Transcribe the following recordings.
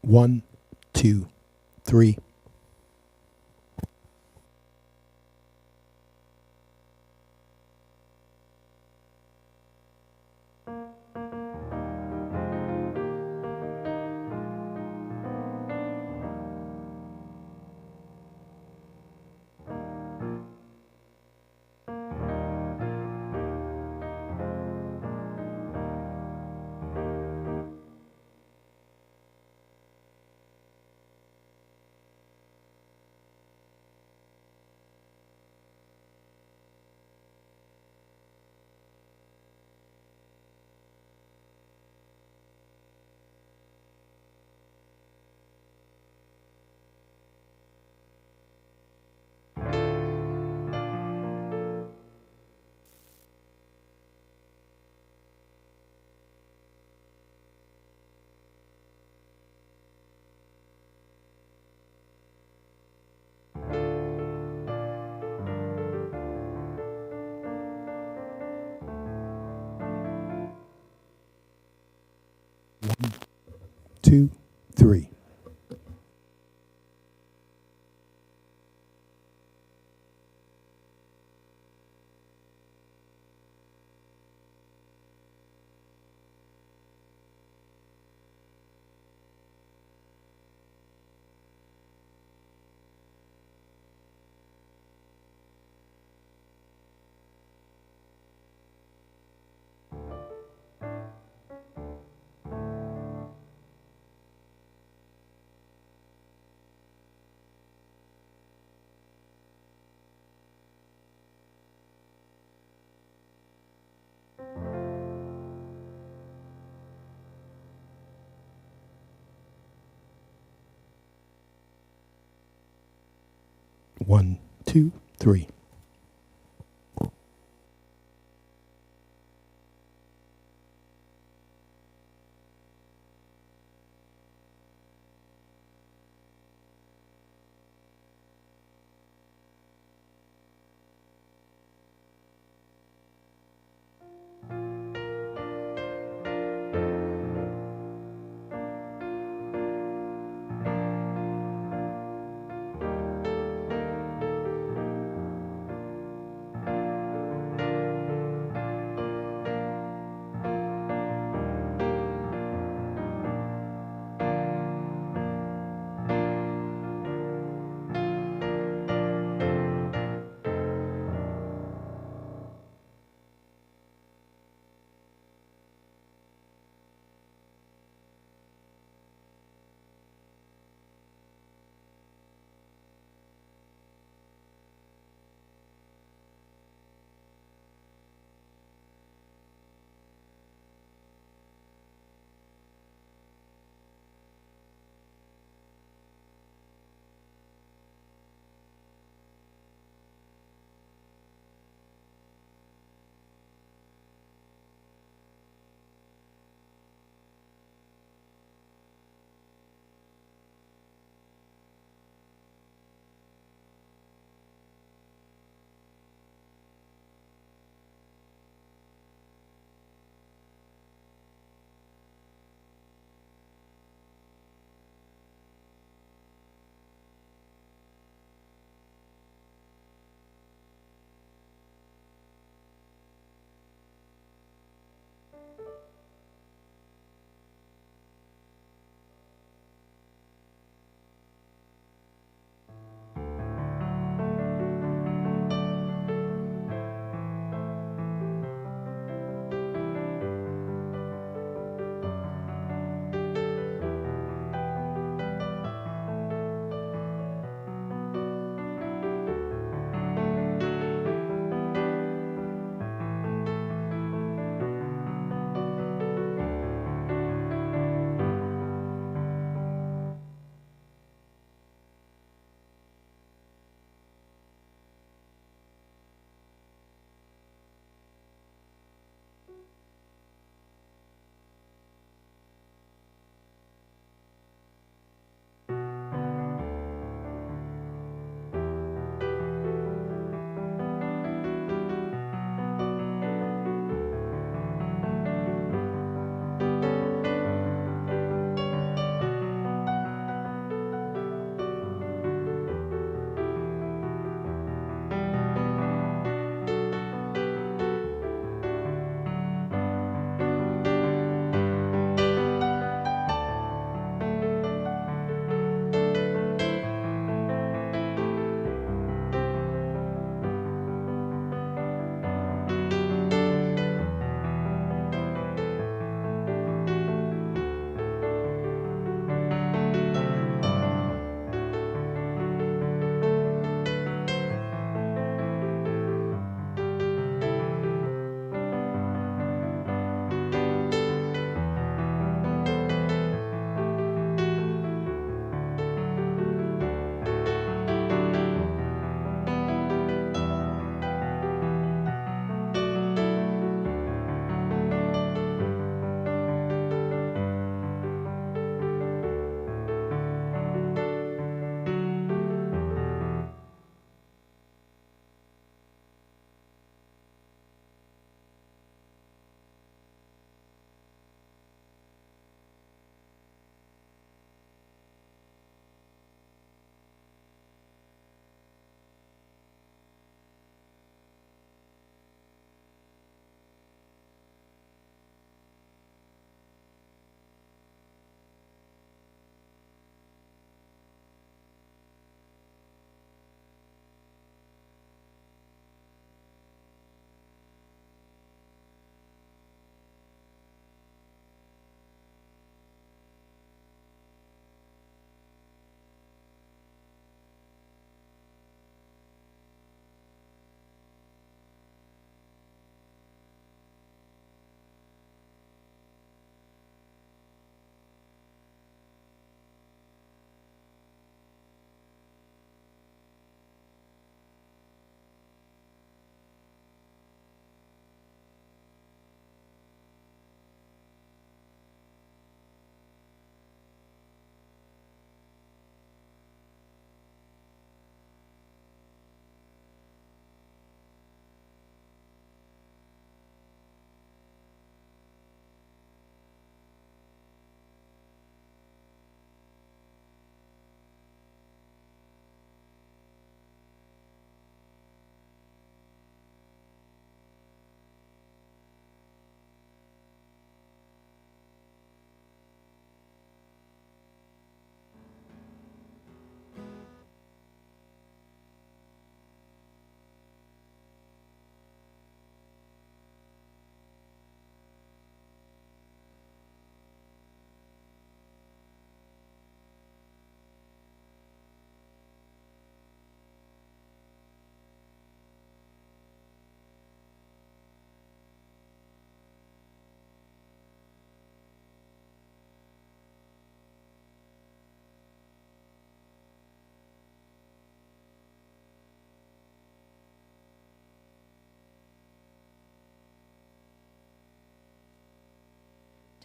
1, 2, 3. One, two, three. One, two, three.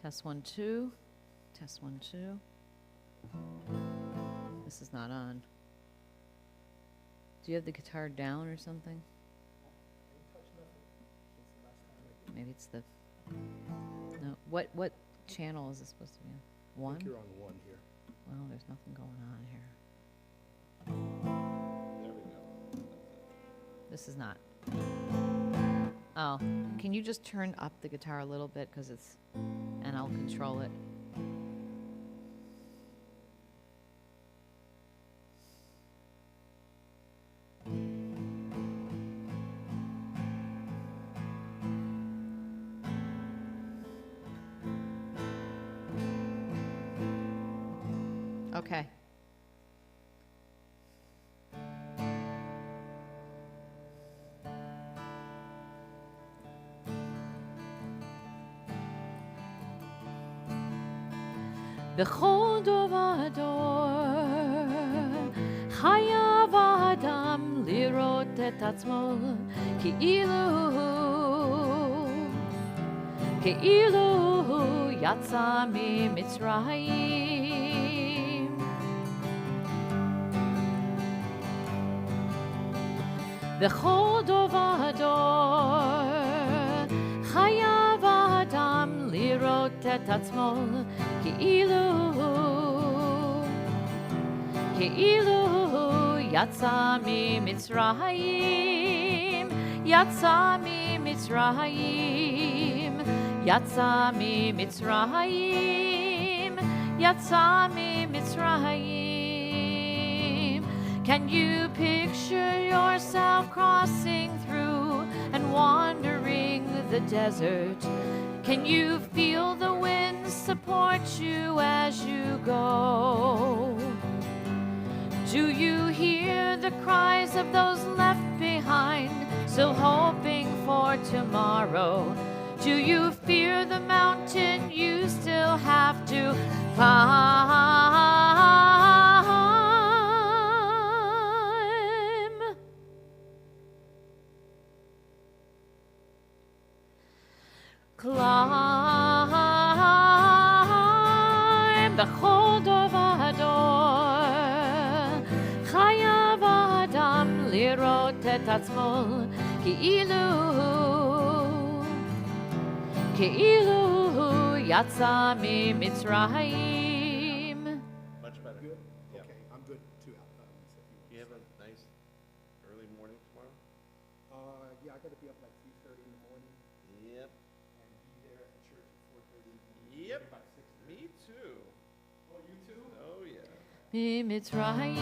Test 1, 2. Test 1, 2. This is not on. Do you have the guitar down or something? Maybe it's the... No. What channel is this supposed to be on? One? I think you're on one here. Well, there's nothing going on here. There we go. This is not. Oh, can you just turn up the guitar a little bit, because it's... And I'll control it. Okay. בכל דור ודור חייב האדם לראות את עצמו כאילו הוא יצא ממצרים. בכל דור ודור חייב האדם לראות את עצמו כאילו יצא ממצרים, יצא ממצרים, יצא ממצרים, יצא ממצרים. Can you picture yourself crossing through and wandering the desert? Can you feel the wind support you as you go? Do you hear the cries of those left behind, still hoping for tomorrow? Do you fear the mountain you still have to climb? Climb בכל דור ודור חייב האדם לראות את עצמו כאילו יצא ממצרים. Much better. Good? Yeah. Okay, I'm good too. You have a nice early morning tomorrow? Yeah, I got to be up like 3:30 in the morning Yep. and be there at the church at 4:30 in the morning. Yep. About 6:30. Me too. Oh, you too? Oh, yeah. ממצרים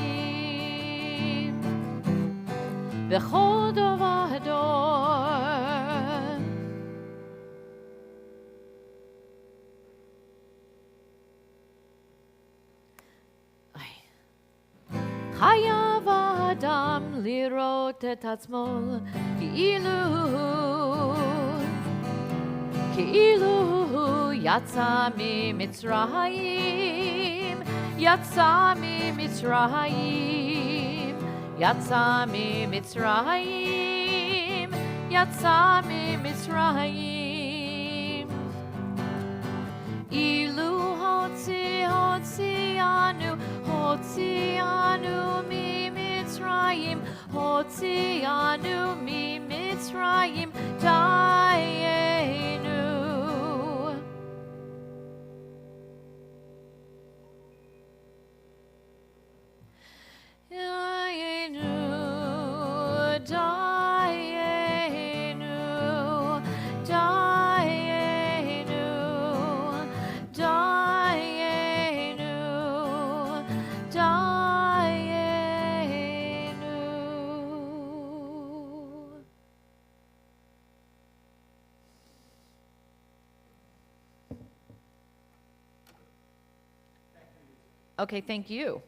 בכל דור ודור חייב האדם לראות את עצמו כאילו יצא ממצרים, יצא ממצרים, יצא ממצרים, יצא ממצרים. אילו הוציאנו ממצרים, הוציאנו ממצרים, דיינו. Okay, thank you.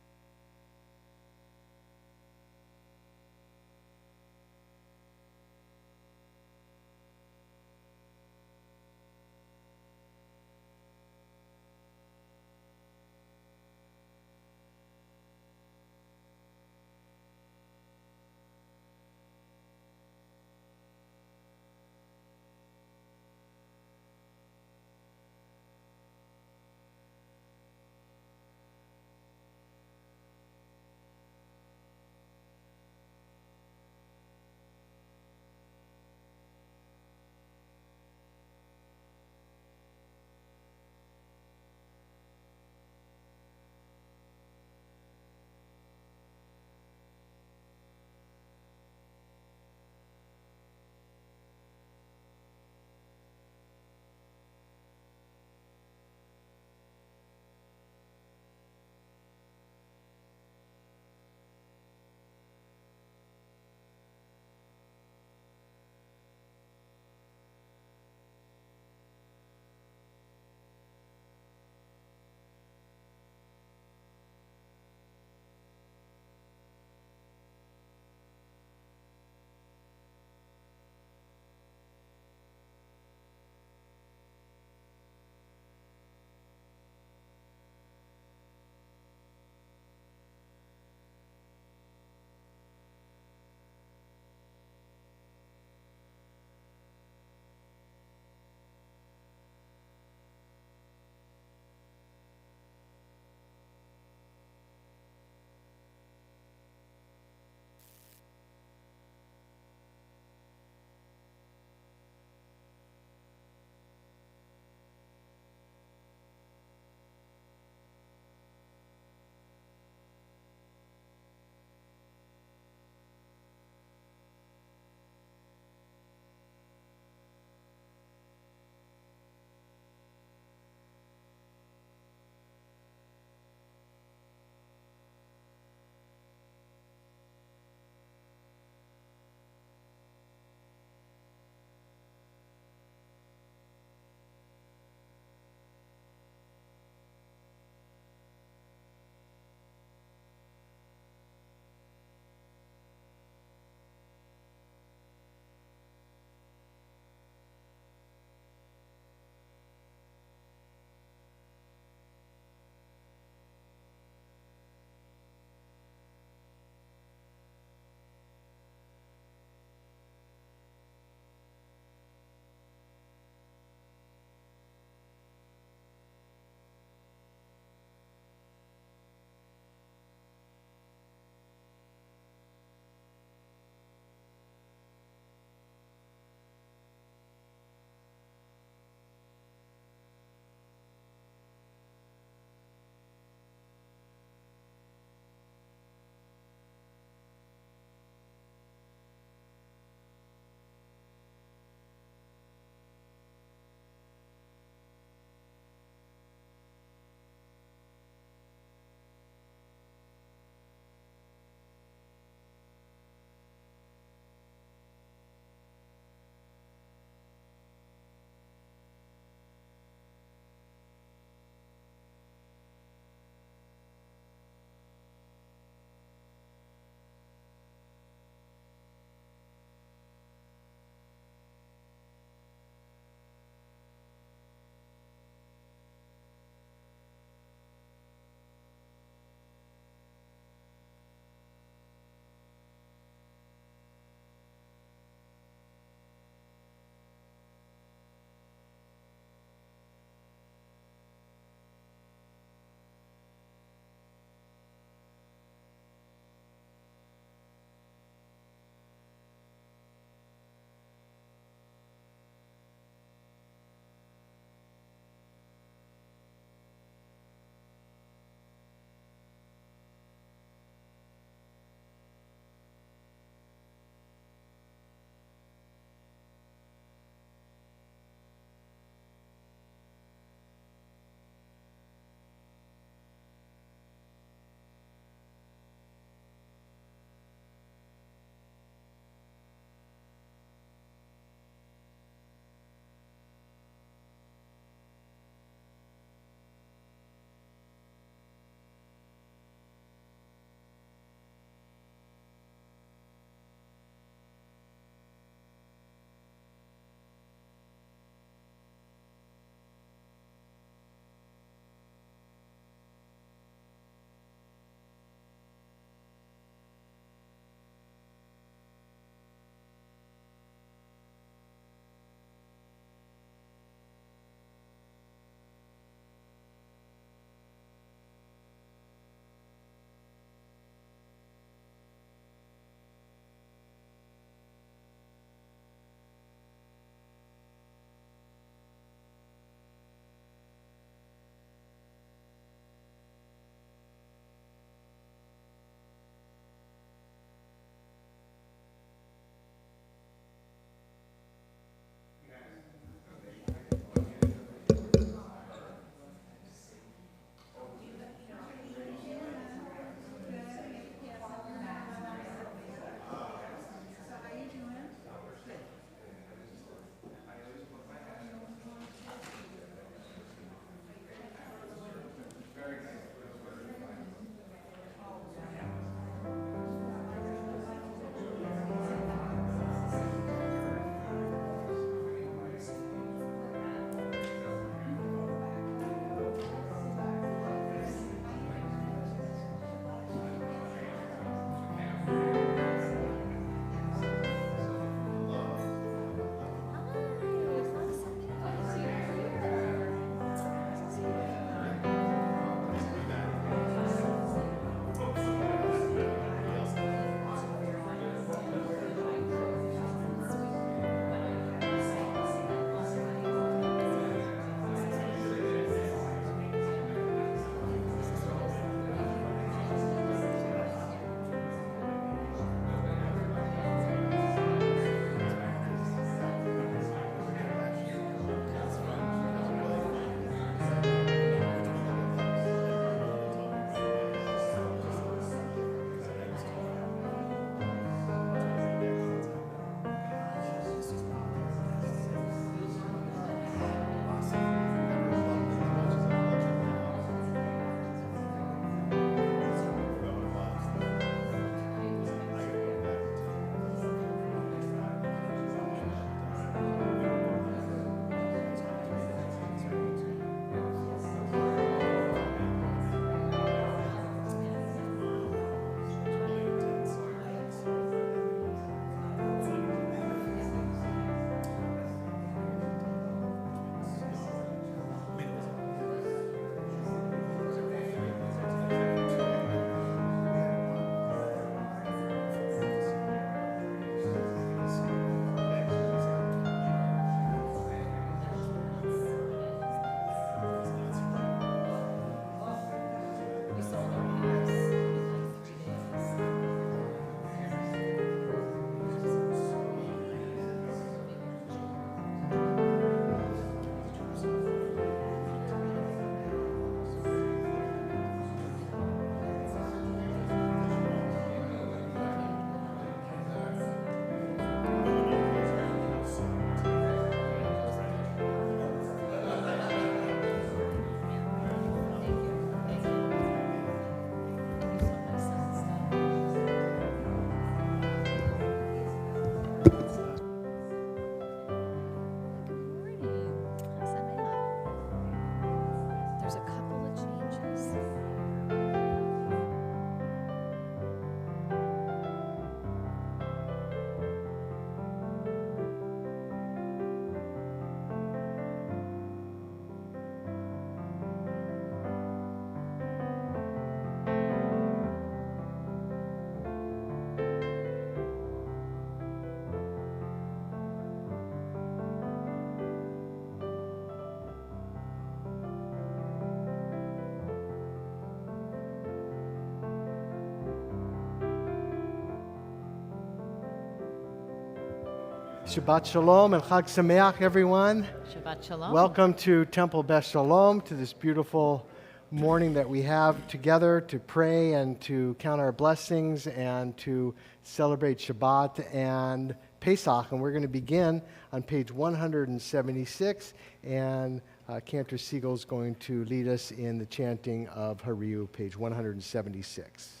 Shabbat Shalom and Chag Sameach, everyone. Shabbat Shalom. Welcome to Temple Beth Shalom, to this beautiful morning that we have together to pray and to count our blessings and to celebrate Shabbat and Pesach. And we're going to begin on page 176, and Cantor Siegel's going to lead us in the chanting of Hariu, page 176.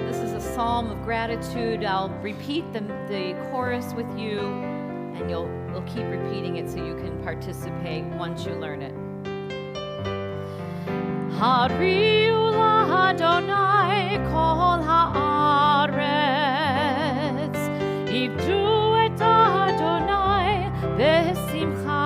This is a psalm of gratitude. I'll repeat the chorus with you, and we'll keep repeating it so you can participate once you learn it. Hariu l'Adonai kol haaretz, ivdu et Adonai besimcha.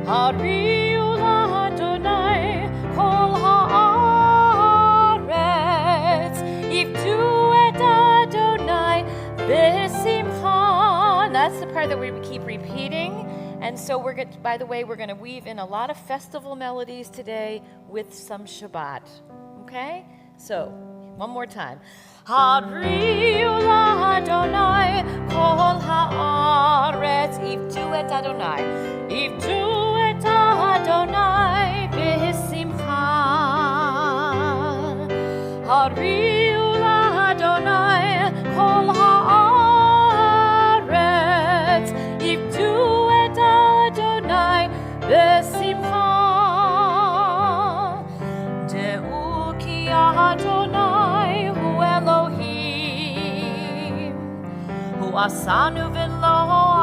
Hariu l'Adonai kol haaretz, ivdu et Adonai besimcha. That's the part that we keep repeating. And so we're going to weave in a lot of festival melodies today with some Shabbat. Okay? So, one more time. Hariu l'Adonai kol haaretz, ivdu et Adonai, ivdu et Adonai b'simcha. Hariu l'Adonai kol haaretz, ivdu Adonai besimcha. Deu ki Adonai hu Elohim, hu asanu v'lo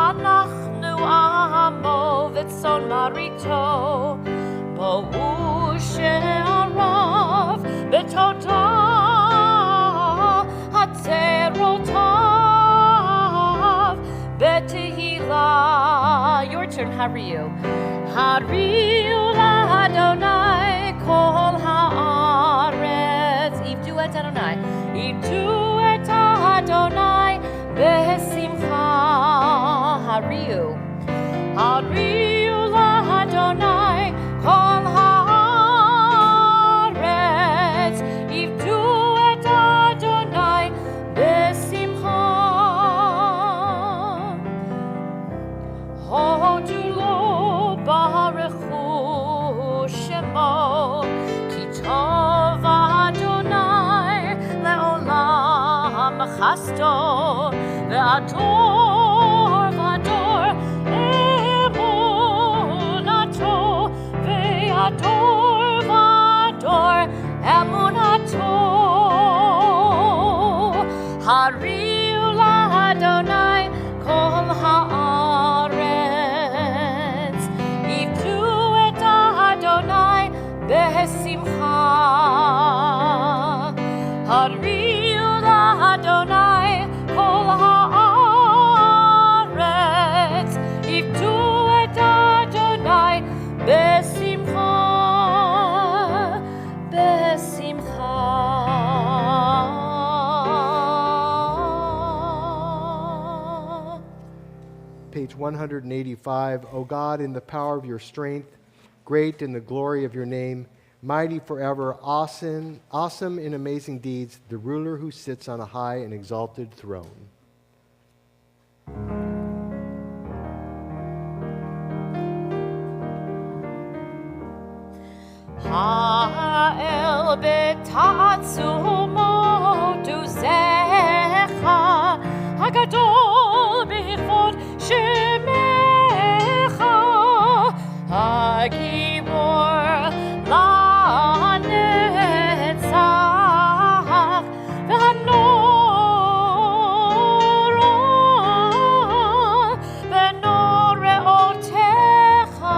anachnu amo v'tzon marito, bo'u she'arav b'toda hatzerotav b'tehillah. Your turn, Hariu. Hariu l'Adonai kol haaretz, ivdu et Adonai, ivdu et Adonai besimcha. Hariu. Hariu l'Adonai kol haaretz, ivdu et Adonai besimcha. Hodu lo baruchu shemo, ki tov Adonai leolam chasto, ve'ador v'ador emunato, ve'ador v'ador emunato. Hariu l'Adonai kol haaretz, ivdu et Adonai besimcha. Hariu l'Adonai kol haaretz, ivdu et Adonai besimcha. Besimcha. Page 185, O God, in the power of your strength, great in the glory of your name, mighty forever, awesome in amazing deeds, the ruler who sits on a high and exalted throne. Ha'el b'ta'atzumot uzecha, hagadol b'chod shemecha, hagibor la'netzach, v'hanora v'noreotecha.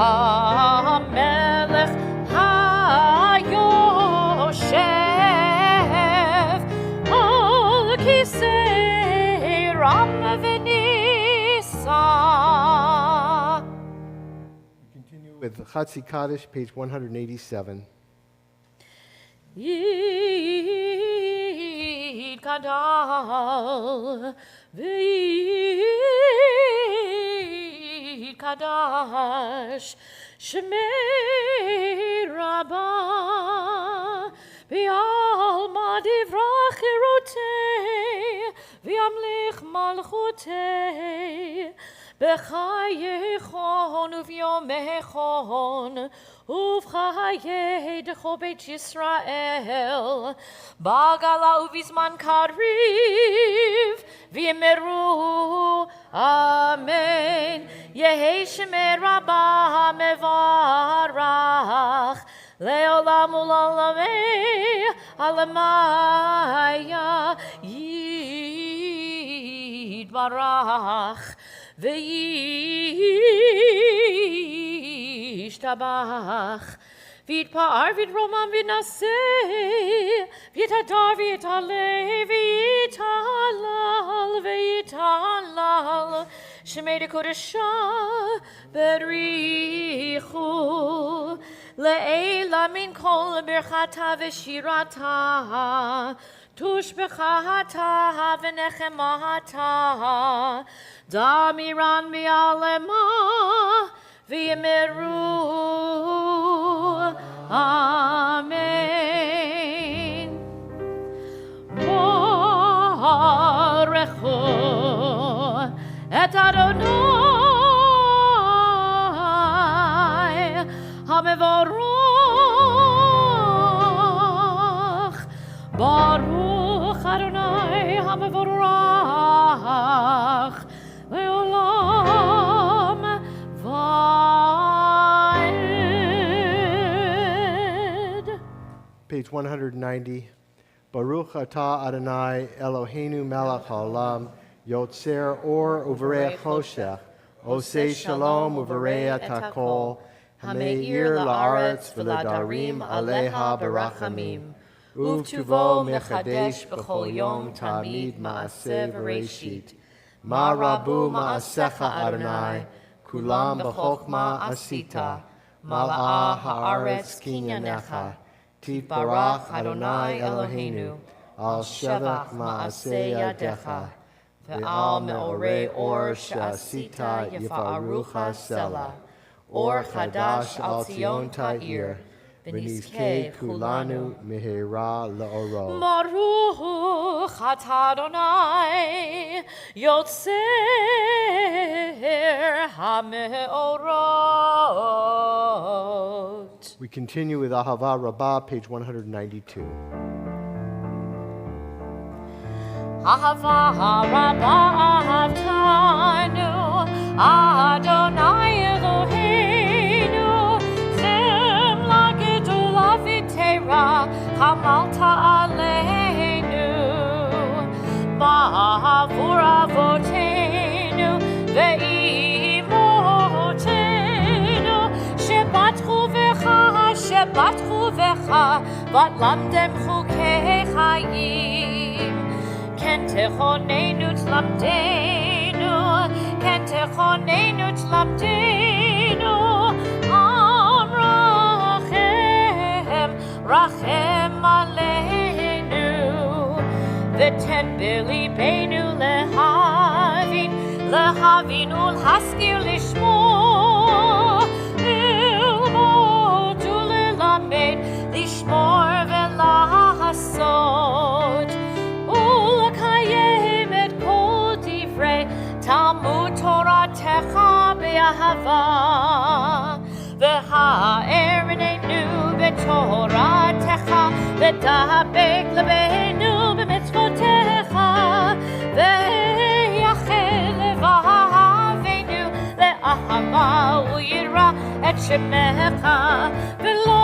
HaMelech HaYoshev Al Kisei Ram V'Nisa. We continue with Chatzi Kaddish, page 187. Yid Kadal V'Yid Kadash Shmei Rabbah B'Alma Divrach Erotecha וימליך מלכותי בחייכון וביומכון ובחיי דכל בית ישראל בגלה ובזמן קריב ויאמרו אמן. יהי שמי רבה מברך לעולם ולעולמי עלמיה יתברך וישתבח ויתפאר ויתרומם ויתנשא ויתהדר ויתעלה ויתהלל שמי דקודשה בריחו לעילה מן כל ברכתה ושירתה תושבחתה ונחמתה דמירן בעלמה ויאמרו אמן. ברכו את אדוני המבורך ברוך אדוני המבורך לעולם ועד. Page 190. Baruch atah Adonai Eloheinu melech haolam yotzer or uvarei choshech osei shalom uvarei et hakol hameir la'aretz v'ladarim aleha barachamim uvtuvo mechadesh b'chol yom tamid ma'aseh v'reishit ma rabu ma'asecha Adonai kulam b'chokma asita mal'a ha'aretz kinyanecha Titbarach Adonai Eloheinu al shevach ma'aseh yadecha ve'al me'orei or she'asita yifa'arucha sela or chadash al Zion ta'ir v'nizkei kulanu mehera le'oro. Baruch atah Adonai yotzer hameorot. We continue with Ahava Rabbah, page 192. Ahava Rabbah ahavtanu Adonai Eloheinu chemla gedula v'tera chamalta aleinu ba'avur avotenu ve'imotenu shebatchu v'cha v'atlamdem chukei chayim ken techonenu tlamdenu am rachem aleinu v'ten b'libeinu lehavin ulhaskir lishmo לשמור ולעשות ולקיים את כל דברי תלמוד תורתך באהבה והאר עינינו בתורתך ודבק לבנו במצוותיך ויחל לבבנו לאהבה וירא את שמך ולא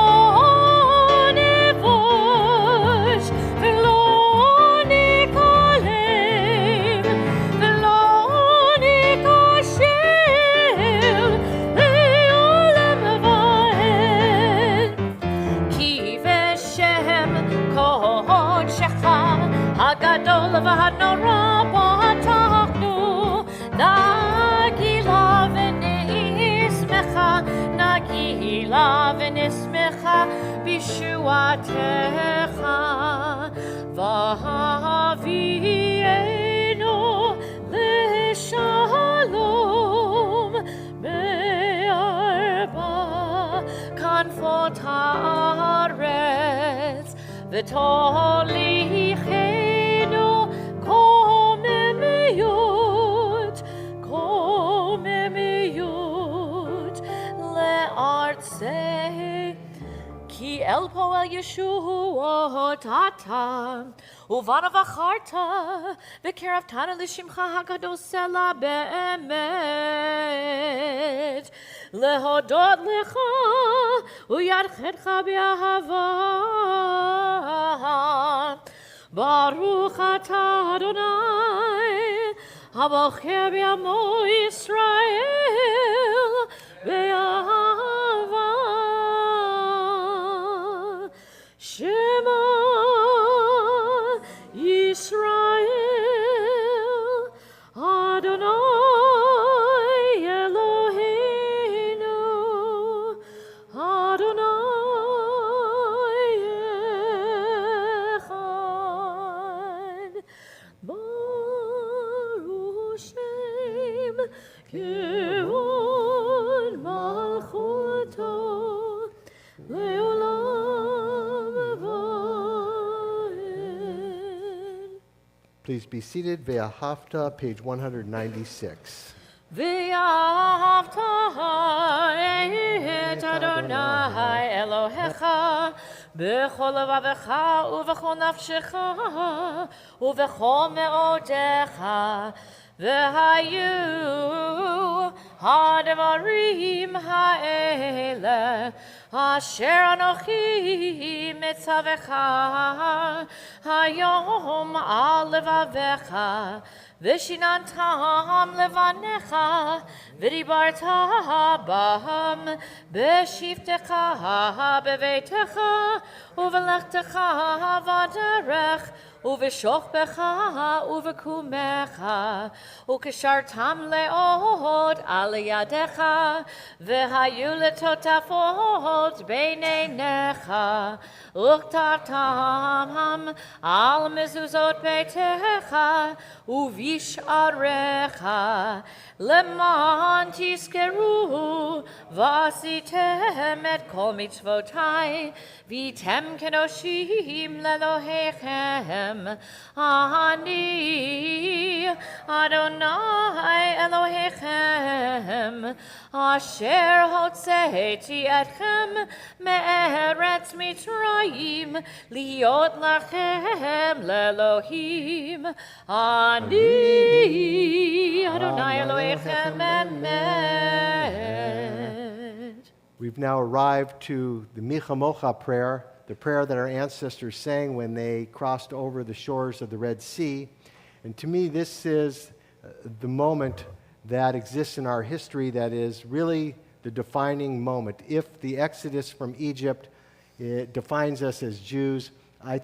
הגדול והנורא פתחנו נגילה ונשמחה בישועתך והביאנו לשלום בארבע כנפות הארץ ותוליכנו קומנו קוממיות, קוממיות לארצי, כי אל פועל ישועות אתה, ובנו בחרת, וקרבתנו לשמך הקדוש סלע באמת, להודות לך וירחך באהבה. ברוך אתה אדוני, הבוחר בעמו ישראל באהבה. שמע ישראל, אדוני אלוהינו, אדוני אחד. ברוך שם כבוד מלכותו לעולם ועד. Please be seated. Ve'ahavta, page 196. ואהבת את אדוני אלוהיך בכל לבבך ובכל נפשך ובכל מאודיך, והיו הדברים האלה אשר אנוכי מצווך היום על לבביך, ושיננתם לבניך, ודיברת בהם בשבתך בביתך ובלכתך בדרך ובשוכבך ובקומך, וקשרתם לעוד על ידיך, והיו לטוטפות בין עיניך, וכתבתם על מזוזות ביתך ובשעריך, למען תזכרו ועשיתם את כל מצוותי, והייתם קדושים לאלוהיכם. אני אדוני אלוהיכם, אשר הוצאתי אתכם מארץ מצרים, להיות לכם לאלוהים. אני אדוני אלוהיכם אמת. We've now arrived to the Michamocha prayer, the prayer that our ancestors sang when they crossed over the shores of the Red Sea. And to me, this is the moment that exists in our history that is really the defining moment. If the Exodus from Egypt, it defines us as Jews,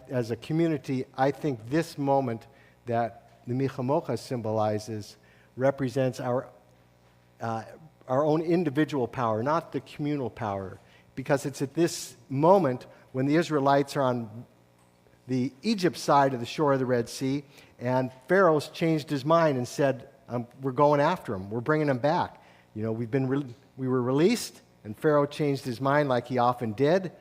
as a community, I think this moment that the Michamocha symbolizes represents our own individual power, not the communal power. Because it's at this moment when the Israelites are on the Egypt side of the shore of the Red Sea, and Pharaoh's changed his mind and said, we're going after him. We're bringing him back. You know, we were released, and Pharaoh changed his mind like he often did,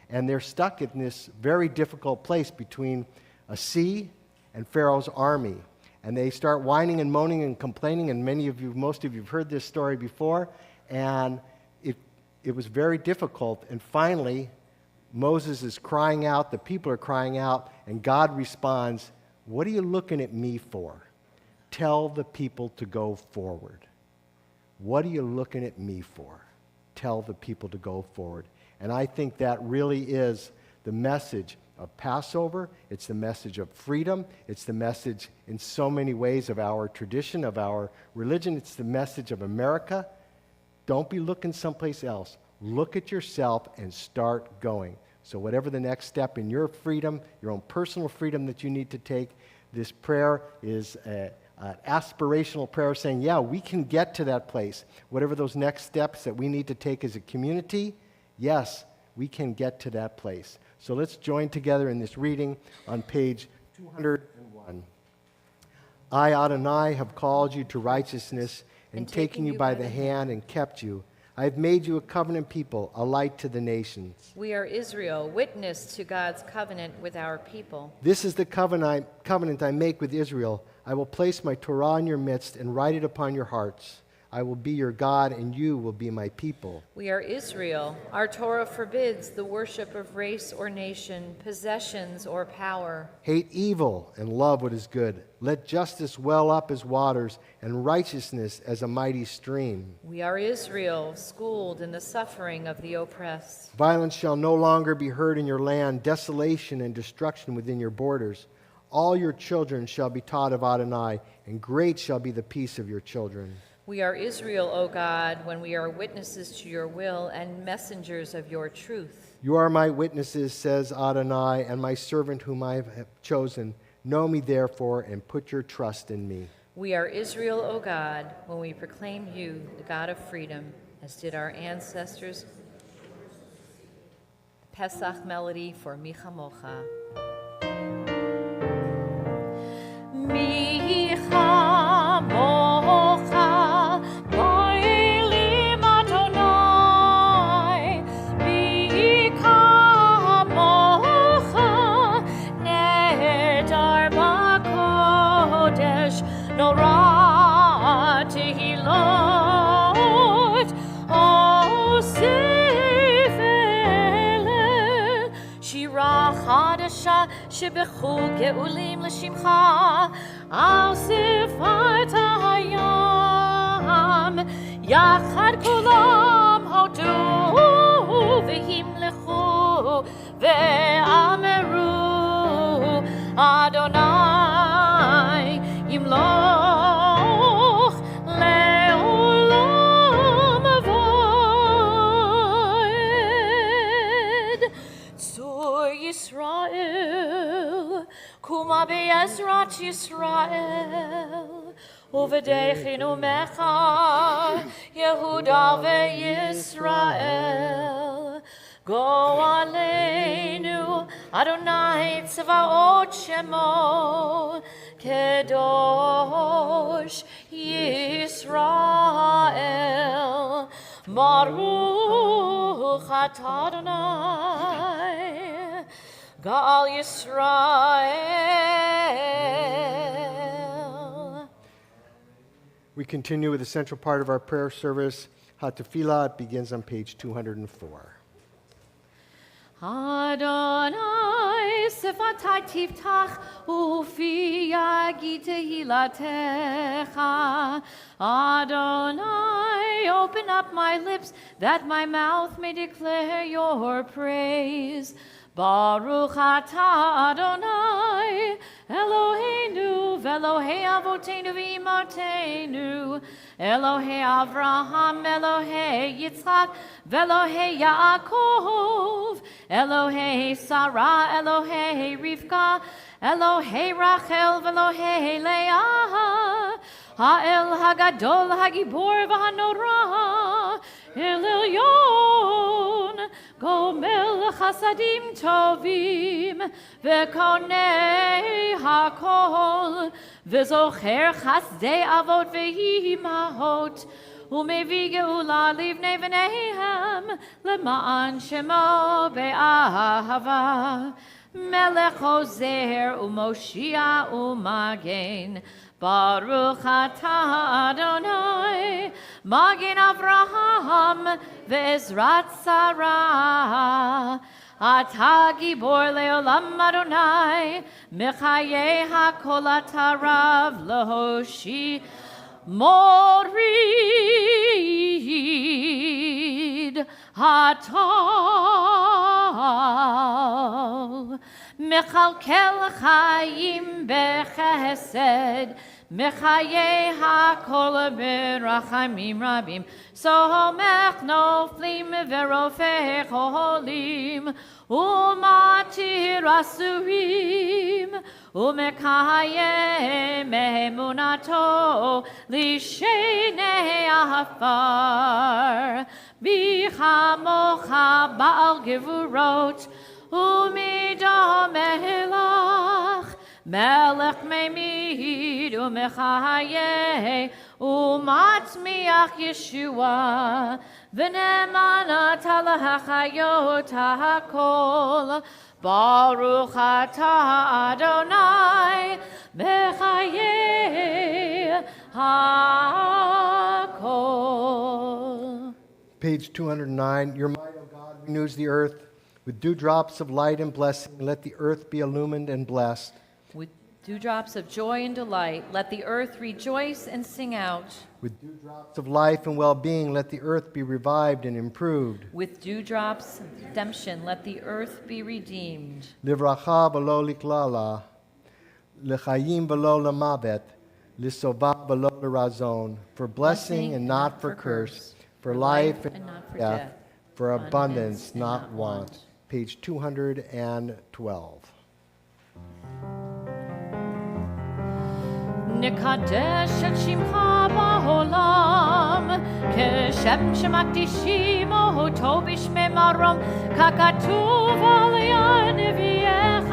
and they're stuck in this very difficult place between a sea and Pharaoh's army. And they start whining and moaning and complaining, and most of you have heard this story before, and it was very difficult. And finally, Moses is crying out, the people are crying out, and God responds, "What are you looking at me for? Tell the people to go forward." What are you looking at me for? Tell the people to go forward. And I think that really is the message of Passover. It's the message of freedom. It's the message in so many ways of our tradition, of our religion. It's the message of America. Don't be looking someplace else. Look at yourself and start going. So whatever the next step in your freedom, your own personal freedom that you need to take, this prayer is an aspirational prayer saying, yeah, we can get to that place. Whatever those next steps that we need to take as a community, yes, we can get to that place. So let's join together in this reading on page 201. I, Adonai, have called you to righteousness and taken you by the hand and kept you. I have made you a covenant people, a light to the nations. We are Israel, witness to God's covenant with our people. This is the covenant I make with Israel. I will place my Torah in your midst and write it upon your hearts. I will be your God, and you will be my people. We are Israel. Our Torah forbids the worship of race or nation, possessions or power. Hate evil and love what is good. Let justice well up as waters and righteousness as a mighty stream. We are Israel, schooled in the suffering of the oppressed. Violence shall no longer be heard in your land, desolation and destruction within your borders. All your children shall be taught of Adonai, and great shall be the peace of your children. We are Israel, O God, when we are witnesses to your will and messengers of your truth. You are my witnesses, says Adonai, and my servant whom I have chosen. Know me therefore, and put your trust in me. We are Israel, O God, when we proclaim you, the God of freedom, as did our ancestors. Pesach melody for Micha Mocha. Micha Mocha. Nora tehilot, o sifele, shira chadasha shebechu geulim l'shimcha, al sifat hayam, yachad kulam hodu v'himlechu ve'ameru Adonai Yimloch le'olam avoid. Tzur Yisrael, kuma be'ezrat Yisrael, uvedechinu mecha, Yehuda ve'Yisrael. Go aleinu, Adonai tzvaot shemo, Kedosh Yisrael, Baruch atah Adonai, Gal Yisrael. We continue with the central part of our prayer service, HaTefillah. It begins on page 204. Adonai sefatai tiftach ufi yagi tehilatecha. Adonai, open up my lips that my mouth may declare your praise. Baruch atah Adonai, Eloheinu v'Elohei avotenu v'imatenu, Elohei Avraham, Elohei Yitzchak, v'Elohei Yaakov, Elohei Sarah, Elohei Rivka, Elohei Rachel, v'Elohei Leah, Ha'el Hagadol, Hagibor v'Hanorah, El Elyon, Gomel Chasadim Tovim, V'Konei HaKol, V'Zocher Chasdei Avot V'Imahot, Umevi Geula Livnei V'Neihem, L'Ma'an Shemo Be'ahava, Melech Ozer U'Moshia U'Magen, Baruch atah Adonai, Magen Avraham ve'ezrat Sarah. Atah gibor le'olam Adonai, Mechayeh hakol atarav lehoshi morid hatal. Mechalkel chayim bechesed, Mechayeh hakol berachamim rabim, Somech noflim verofech holim, Umatir asurim, Umekayeh mehemunato, Lishenei afar, Bichamocha ba'al gevurot, Umida melach, Melech memid umechayeh ומצמיח ישוע, ונאמנת על החיות הכל. ברוך אתה אדוני בחיי הכל. Page 209. Your might, O God, renews the earth. With dewdrops of light and blessing, let the earth be illumined and blessed. With dewdrops of joy and delight, let the earth rejoice and sing out. With dewdrops of life and well-being, let the earth be revived and improved. With dewdrops of redemption, let the earth be redeemed. Livracha v'lo liklala, l'chayim v'lo l'mavet, l'sova v'lo l'razon, for blessing and not for curse, for life and not for death, for abundance, not want. Page 212. נקדש את שמך בעולם, כשם שמקדישים אותו בשמי מרום, ככתוב על יד נביאך,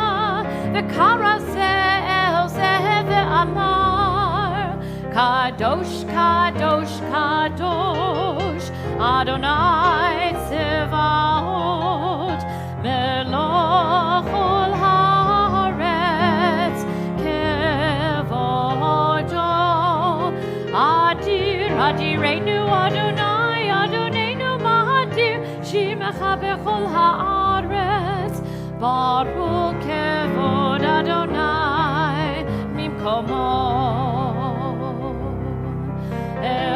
וקרא זה אל זה ואמר, קדוש, קדוש, קדוש, אדוני צבאות, מלוא כל הארץ, אדירנו אדוני, אדוננו מאדיר, שמך בכל הארץ, ברוך כבוד אדוני ממקומו.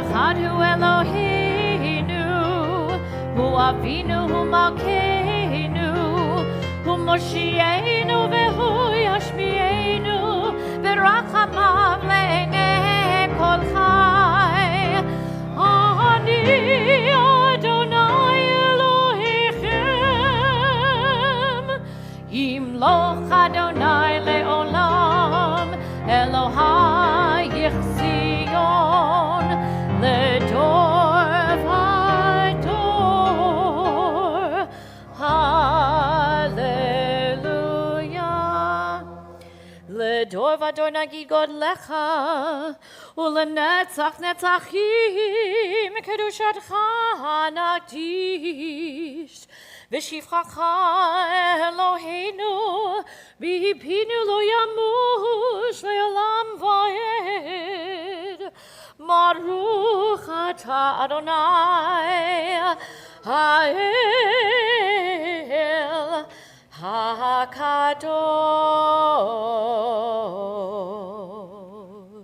אחד הוא אלוהינו, הוא אבינו, הוא מלכנו, הוא מושיענו והוא ישמיענו, ברחמיו לעיני כל חי. אני אדוני אלוהיכם, ימלוך אדוני לעולם, אלוהייך ציון, לדור ודור. הללויה. לדור ודור נגיד גודלך, ולנצח נצחים קדושתך נקדיש. ושבחך אלוהינו בפינו לא ימוש לעולם ועד. ברוך אתה אדוני האל הקדוש.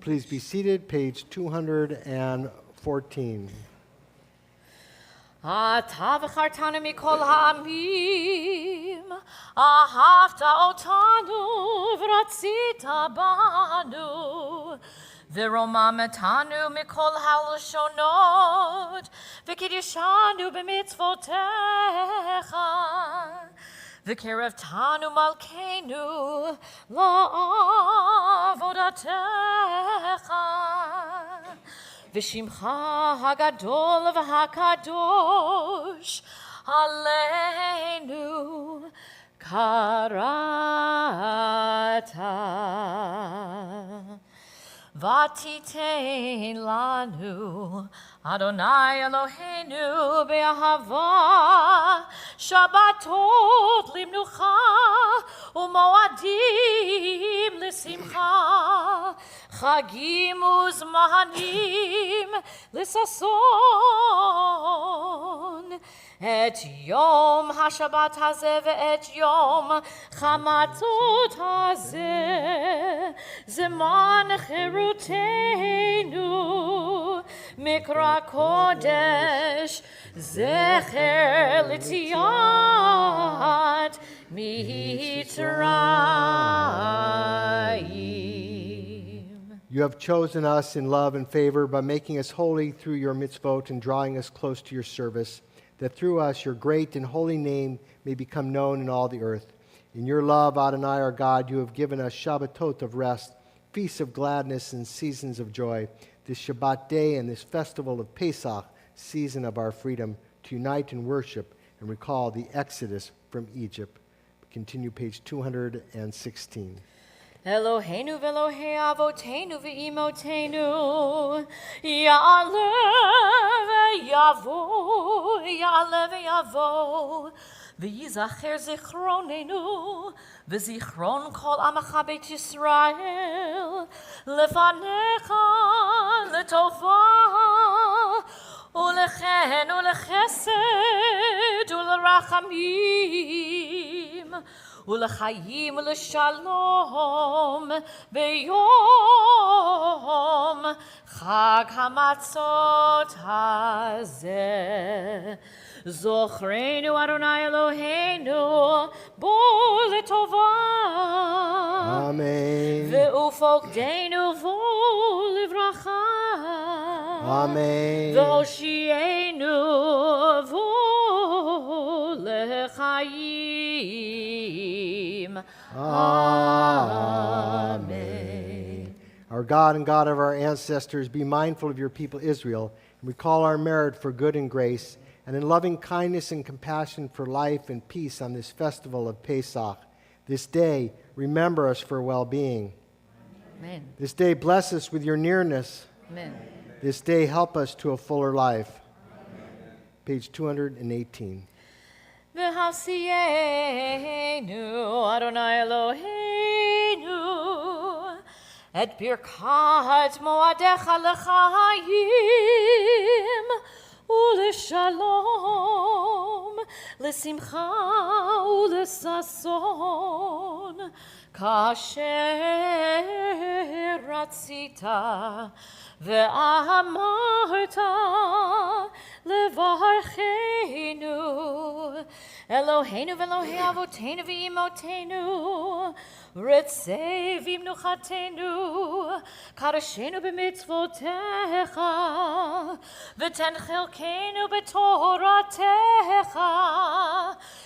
Please be seated, page 214. אתה בחרתנו מכל העמים, אהבת אותנו ורצית בנו, ורוממתנו מכל הלשונות, וקידשנו במצוותיך. וקרבתנו מלכנו לעבודתך. ושמך הגדול והקדוש עלינו קראת. ותיתן לנו אדוני אלוהינו באהבה שבתות למנוחה ומועדים לשמחה, חגים וזמנים לששון. את יום השבת הזה ואת יום חמצות הזה, זמן חירותנו, מקרא קודש, זכר ליציאת מצרים. You have chosen us in love and favor by making us holy through your mitzvot and drawing us close to your service, that through us your great and holy name may become known in all the earth. In your love, Adonai our God, you have given us Shabbatot of rest, feasts of gladness and seasons of joy, this Shabbat day and this festival of Pesach, season of our freedom, to unite in worship and recall the exodus from Egypt. Continue page 216. Eloheinu ve'Elohei avotenu ve'imotenu, Ya'aleh ve'yavo, Ya'aleh ve'yavo, V'yizacher zichronenu, V'zichron kol amacha beit Yisrael, Lefanecha letova, Ulechen ulechesed ulerachamim, Ulechayim uleshalom beyom Chag hamatzot hazeh. Zochreinu Adonai Eloheinu bo letova. Amen. Ve'ufokdeinu vo livracha. Amen. Ve'oshienu vo lechayim. Amen. Our God and God of our ancestors, be mindful of your people Israel, and recall our merit for good and grace, and in loving kindness and compassion for life and peace on this festival of Pesach. This day, remember us for well-being. Amen. This day, bless us with your nearness. Amen. This day, help us to a fuller life. Page 218. V'hasienu Adonai Eloheinu et birkat moadecha lechayim uleshalom lesimcha ulesason kasher ratzita ve'amarta levarchenu Eloheinu ve'Elohei avotenu ve'imotenu ritzei v'imnuchatenu karashenu b'mitzvotecha v'ten chelkenu b'toratecha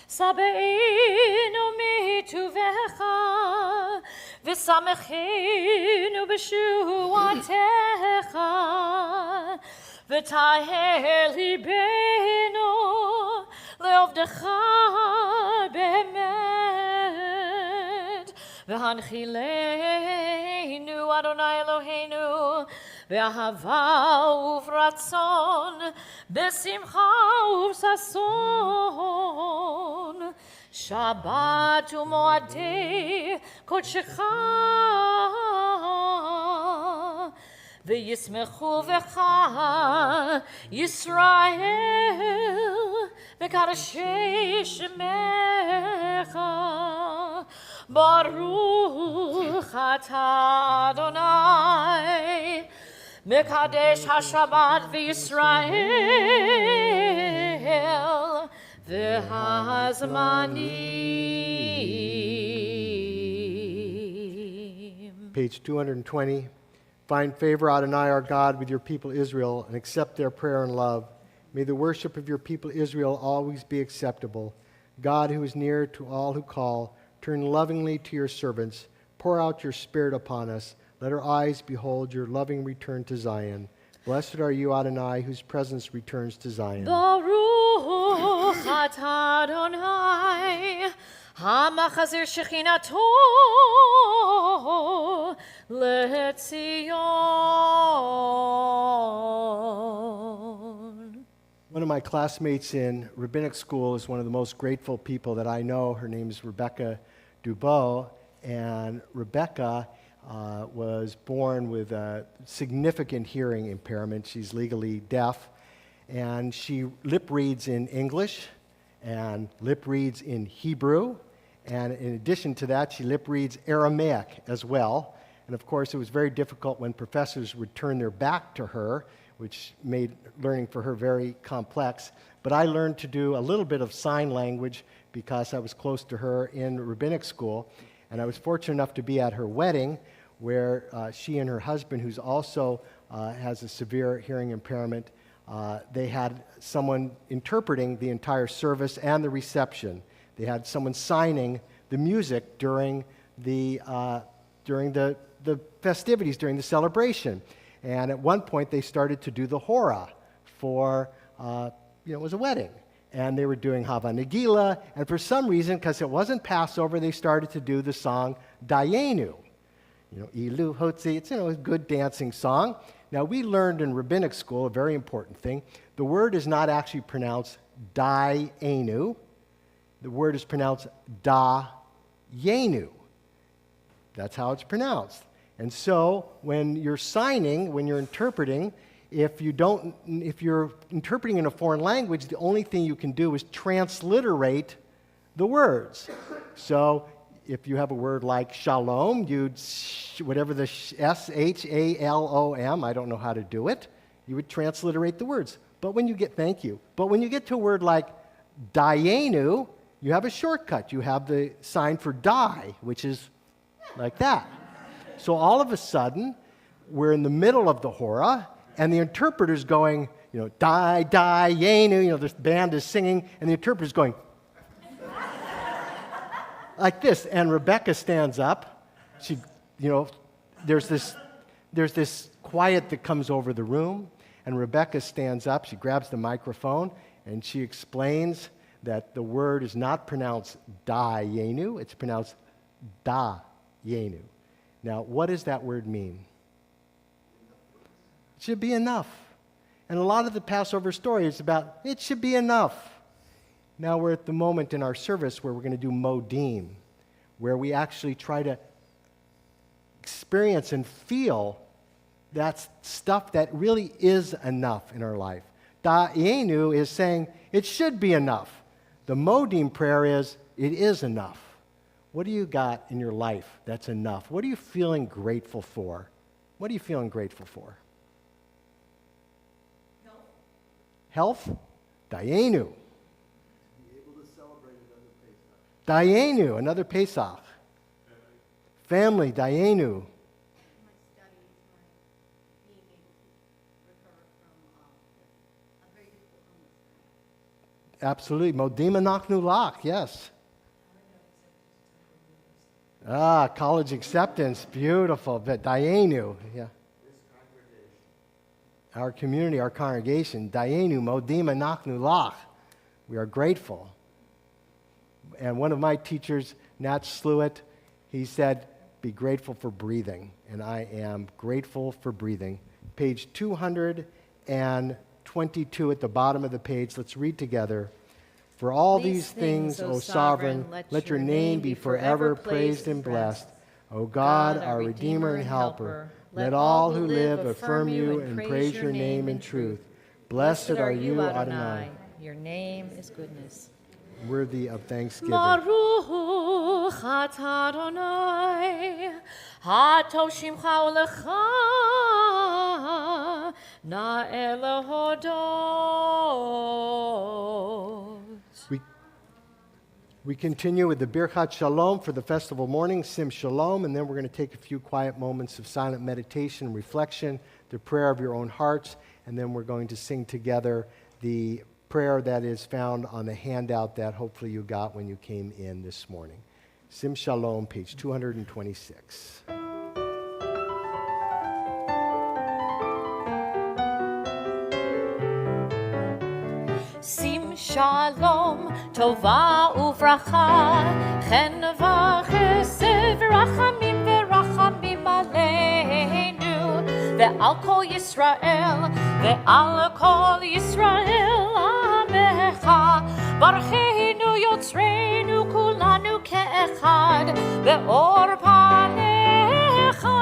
sabeinu mituvecha v'samechenu b'shuatecha v'taher libenu le'ovdecha be'emet v'hanchileinu Adonai Eloheinu be'ahava uvratzon be'simcha u'sason Shabbat u'moadei kodshecha V'yismechu v'cha Yisrael v'karashei shemecha Baruch atah Adonai Mekadesh HaShabbat v'Yisrael v'hazmanim. Page 220. Find favor, Adonai, our God, with your people Israel, and accept their prayer and love. May the worship of your people Israel always be acceptable. God, who is near to all who call, turn lovingly to your servants. Pour out your Spirit upon us. Let our eyes behold your loving return to Zion. Blessed are you, Adonai, whose presence returns to Zion. Baruch atah Adonai hamachazir shechinato leTzion. One of my classmates in rabbinic school is one of the most grateful people that I know. Her name is Rebecca Dubois, and Rebecca was born with a significant hearing impairment. She's legally deaf, and she lip reads in English and lip reads in Hebrew, and in addition to that, she lip reads Aramaic as well. And of course, it was very difficult when professors would turn their back to her, which made learning for her very complex. But I learned to do a little bit of sign language because I was close to her in rabbinic school. And I was fortunate enough to be at her wedding, where she and her husband, who's also has a severe hearing impairment, they had someone interpreting the entire service and the reception. They had someone signing the music during the festivities, during the celebration. And at one point, they started to do the hora for, it was a wedding. And they were doing Hava Nagila, and for some reason, because it wasn't Passover, they started to do the song Dayenu. Ilu Hotzi. It's, a good dancing song. Now, we learned in rabbinic school a very important thing. The word is not actually pronounced Dayenu. The word is pronounced Da-Yenu. That's how it's pronounced. And so, when you're signing, when you're interpreting, if you're interpreting in a foreign language, the only thing you can do is transliterate the words. So, if you have a word like shalom, whatever the S-H-A-L-O-M, I don't know how to do it, you would transliterate the words. But when you get, thank you. But when you get to a word like dayenu, you have a shortcut. You have the sign for die, which is like that. So all of a sudden, we're in the middle of the hora, and the interpreter's going, dayenu, this band is singing, and the interpreter's going, like this, and Rebecca stands up. She, there's this quiet that comes over the room, and Rebecca stands up. She grabs the microphone, and she explains that the word is not pronounced da-yenu, it's pronounced da-yenu. Now, what does that word mean? It should be enough. And a lot of the Passover story is about, it should be enough. Now we're at the moment in our service where we're going to do modim, where we actually try to experience and feel that stuff that really is enough in our life. Da'enu is saying it should be enough. The modim prayer is, it is enough. What do you got in your life that's enough? What are you feeling grateful for? What are you feeling grateful for? Health? Da'enu. Dayenu, another Pesach. Family, Dayenu. My studies, my being able to recover from a very difficult illness. Absolutely. Modim anachnu lach, yes. College acceptance, beautiful. But Dayenu, yeah. Our community, our congregation, Dayenu, Modim anachnu lach. We are grateful. And one of my teachers, Nat Sluitt, he said, be grateful for breathing. And I am grateful for breathing. Page 222 at the bottom of the page. Let's read together. For all these things, O Sovereign, let your name be forever praised and blessed. O God, our Redeemer and Helper, let all who live affirm you and praise your name in truth. Blessed are you, Adonai. Your name is goodness. Worthy of thanksgiving. Baruch atah Adonai, hatoshimcha ulecha, na'eh lehodot. We continue with the Birchat Shalom for the festival morning, Sim Shalom, and then we're going to take a few quiet moments of silent meditation and reflection, the prayer of your own hearts, and then we're going to sing together the prayer that is found on the handout that hopefully you got when you came in this morning. Sim Shalom, page 226. Sim shalom, tova uvracha, chen v'chesed v'rachamim v'rachamim aleinu, ve'al kol Yisrael, ve'al kol Yisrael amecha, barcheinu yotzreinu kulanu ke'echad, ve'or panecha,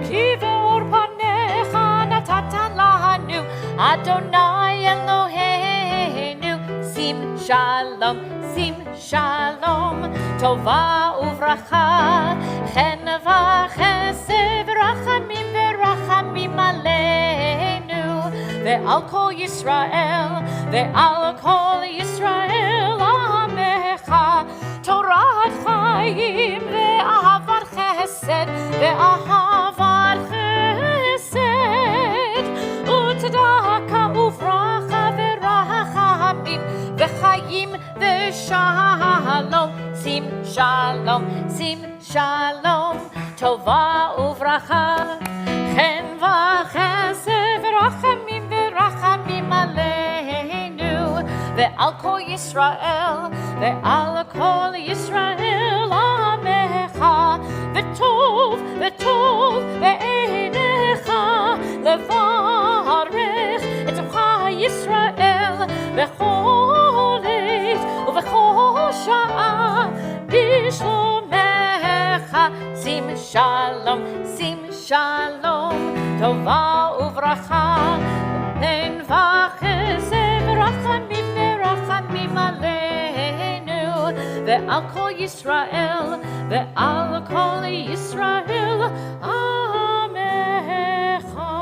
ki ve'or panecha natatan lanu, Adonai Eloheinu, sim shalom, tova uvracha, chen v'chesed v'rachamim v'rachamim aleinu, ve'al kol Yisrael, amecha, Torat chayim ve'ahavat chesed, ve'ahavat chesed, Tzedaka uvracha v'rachamim v'chayim v'shalom. Sim shalom, tova uvracha, chen v'chesed v'rachamim v'rachamim aleinu, ve'al kol Yisrael amecha, shalom, sim shalom, tova uvracha, ben v'chesed rachamim verachamim aleinu, ve'al kol Yisrael, ve'al kol Yisrael, amecha,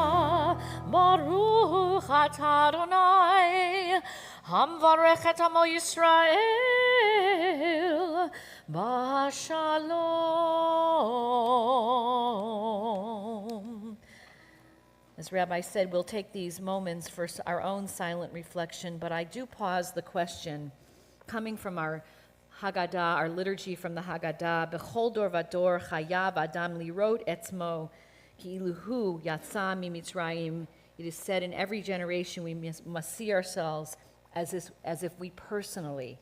baruch atah Adonai, hamvarech et amo Yisrael, Bashalom. As Rabbi said, we'll take these moments for our own silent reflection, but I do pause the question coming from our Haggadah, our liturgy from the Haggadah, Bechol dor vador chayav adam lirot etzmo ki'ilu hu yatsa mimitzrayim. It is said in every generation we must see ourselves as if we personally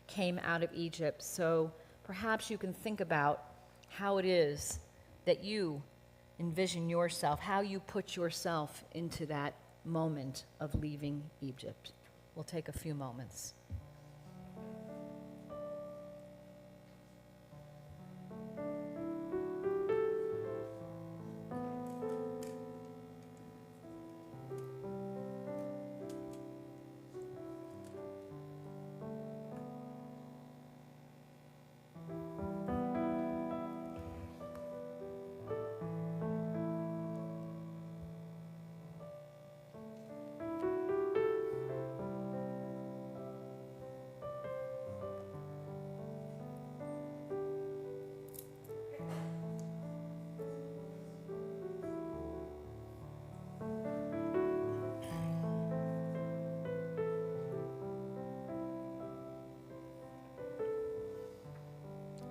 came out of Egypt. So perhaps you can think about how it is that you envision yourself, how you put yourself into that moment of leaving Egypt. We'll take a few moments.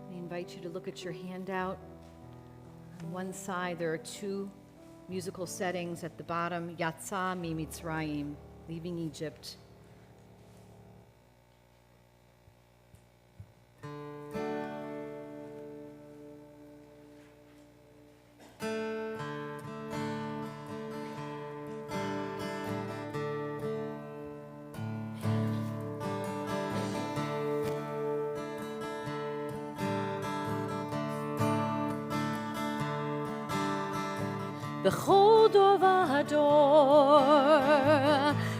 I invite you to look at your handout. On one side, there are two musical settings. At the bottom, Yatsa Mimitzrayim, leaving Egypt. Bechol dor vador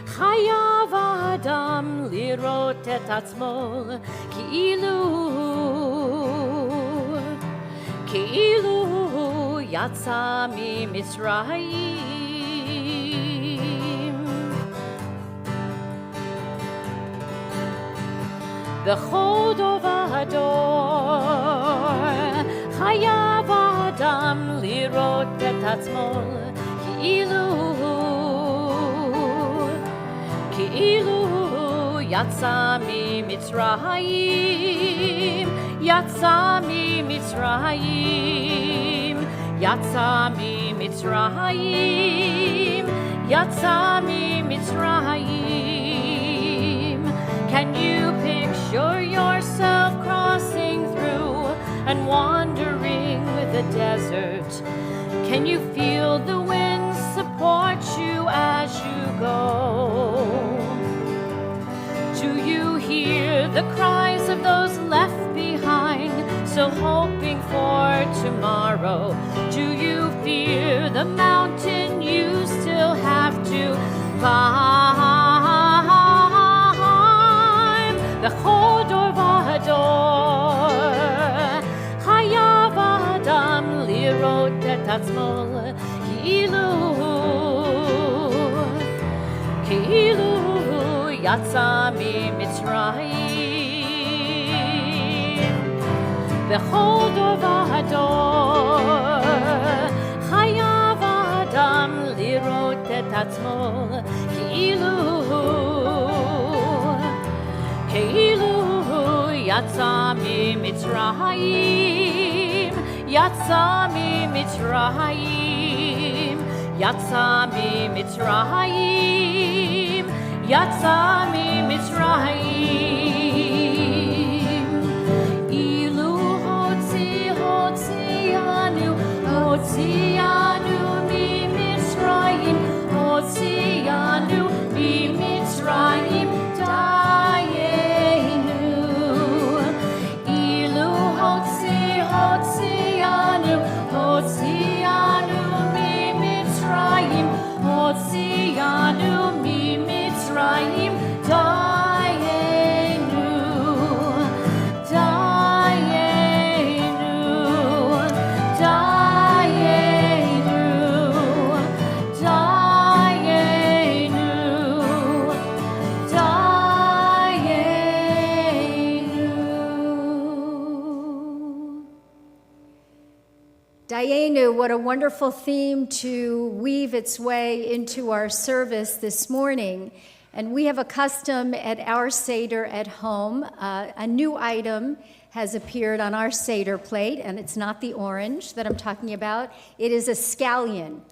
chayav adam lirot et atzmo ki'ilu yatsa mimitzrayim. Bechol dor vador chayav adam lirot et atzmo ki'ilu yatsa mimitzrayim, yatsa mimitzrayim, yatsa mimitzrayim, yatsa mimitzrayim. Can you picture yourself crossing through and wandering the desert? Can you feel the wind support you as you go? Do you hear the cries of those left behind, still hoping for tomorrow? Do you fear the mountain you still have to climb? The Chodor Vador Chayav Adam lirot et atzmo ki'ilu yatsa mimitzrayim. Bechol dor vador chayav adam lirot et atzmo ki'ilu yatsa mimitzrayim, yatsa mimitzrayim, yatsa mimitzrayim, yatsa mimitzrayim. Ilu hotzianu mimitzrayim, hotzianu mimitzrayim dayenu. Ilu hotzianu Dayenu, what a wonderful theme to weave its way into our service this morning. And we have a custom at our Seder at home. A new item has appeared on our Seder plate, and it's not the orange that I'm talking about. It is a scallion.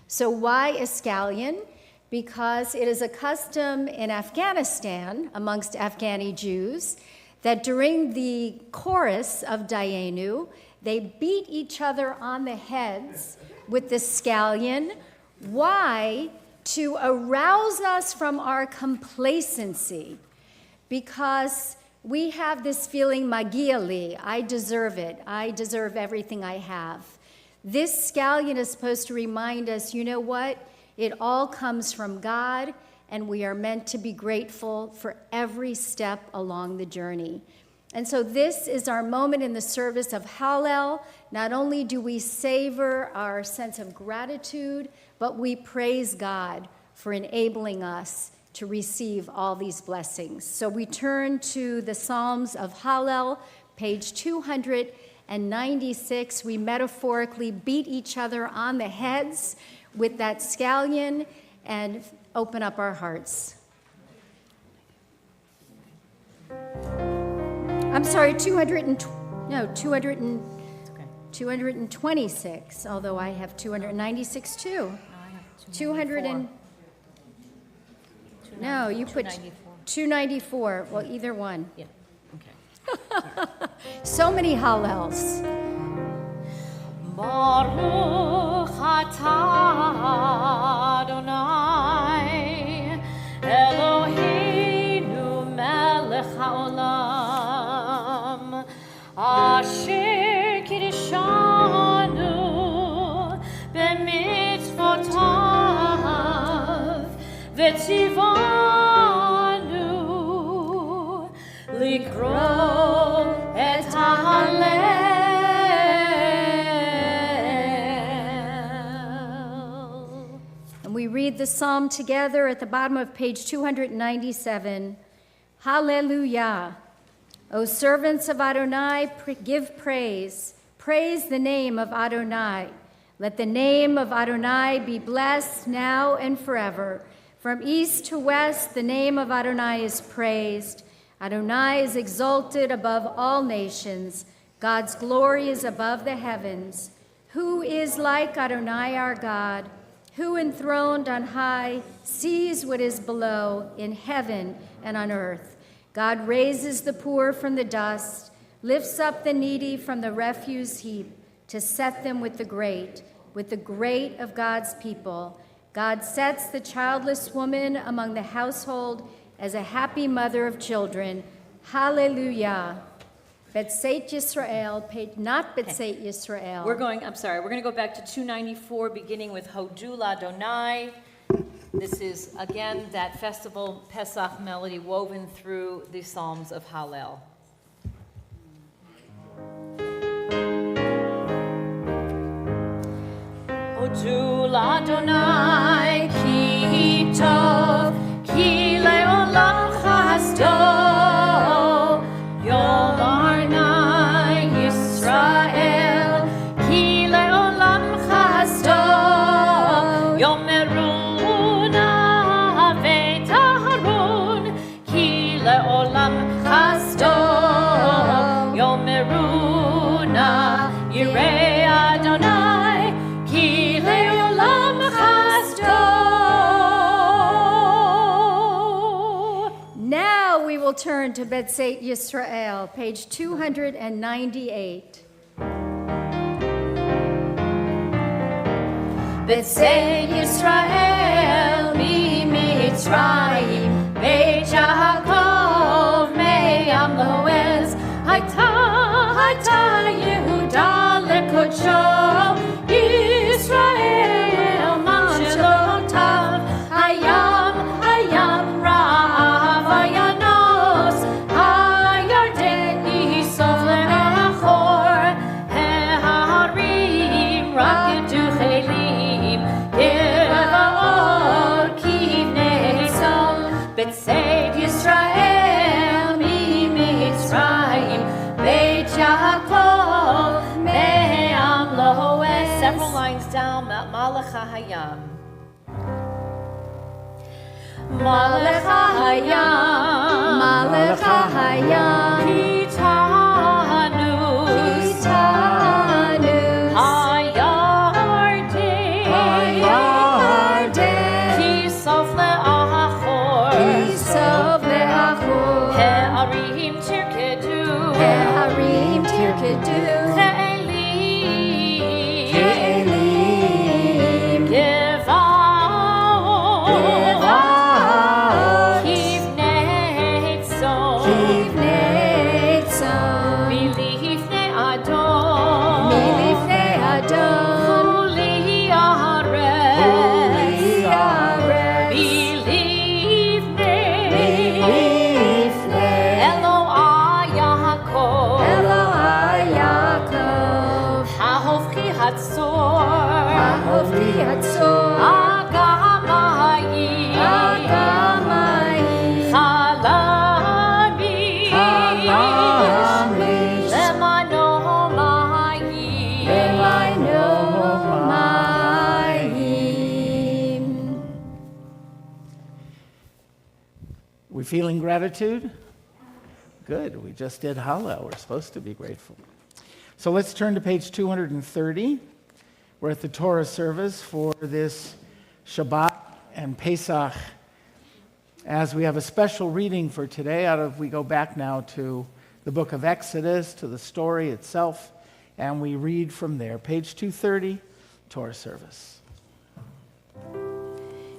So why a scallion? Because it is a custom in Afghanistan, amongst Afghani Jews, that during the chorus of Dayenu, they beat each other on the heads with the scallion. Why? To arouse us from our complacency. Because we have this feeling, magia li, I deserve it. I deserve everything I have. This scallion is supposed to remind us, you know what? It all comes from God, and we are meant to be grateful for every step along the journey. And so this is our moment in the service of Hallel. Not only do we savor our sense of gratitude, but we praise God for enabling us to receive all these blessings. So we turn to the Psalms of Hallel, page 296. We metaphorically beat each other on the heads with that scallion and open up our hearts. I'm sorry, 226, although I have 296 too. 200 no, you put 294. Well, either one. Yeah, okay. So many Hallels. Baruch atah Adonai Eloheinu melech haolam asher kiddushanu b'mitzvotav v'tzivanu likro et hallel. We read the psalm together at the bottom of page 297. Hallelujah. O servants of Adonai, give praise. Praise the name of Adonai. Let the name of Adonai be blessed now and forever. From east to west, the name of Adonai is praised. Adonai is exalted above all nations. God's glory is above the heavens. Who is like Adonai our God? Who enthroned on high sees what is below in heaven and on earth. God raises the poor from the dust, lifts up the needy from the refuse heap to set them with the great of God's people. God sets the childless woman among the household as a happy mother of children. Hallelujah. B'tzeit Yisrael, not B'tzeit Yisrael. We're going to go back to 294, beginning with Hodu L'Adonai. This is, again, that festival Pesach melody woven through the Psalms of Hallel. Hodu L'Adonai, ki tov, ki le'olam chasdo. Yom Arnai Yisrael, ki le'olam chasdo. Yom Meruna ve'taharun, ki le'olam chasdo. Yom Meruna yirei Adonai, ki le'olam chasdo. Now we will turn to B'tzeit Yisrael, page 298. B'tzeit Yisrael mi Mitzrayim, Beit Yaakov me'am lo'ez, Hayta Yehuda lekodsho, Yisrael mamshelotav, Hayam ra'av ayanos, Hayarden yisov le'achor, Heharim rakedu chelim, Yevaor kivnei sol, B'tzeit Yisrael down Malach HaHayam. Malach HaHayam, Malach HaHayam, Kitanus, Kitanus, Hayarden, Hayarden, Kisof le'achor, Kisof le'achor, He'arim tirkedu, He'arim tirkedu, Ke'elim, Ke'elim, Geva'ot, Geva'ot, Kivnei Tzon, Kivnei Tzon, Milifnei Adon, Milifnei Adon, Uli Yaretz, Yaretz, Milifnei Milifnei Elohai Yaakov, Elohai Yaakov, Hahofchi Hatzor, Ahofti Hatzor, Agamayim, Agamayim, Chalamim, Chalamim, Lemano Mayim, Elaino Mayim. We feeling gratitude? Good. We just did Hallel. We're supposed to be grateful. So let's turn to page 230. We're at the Torah service for this Shabbat and Pesach. As we have a special reading for today, we go back now to the book of Exodus, to the story itself, and we read from there. Page 230, Torah service.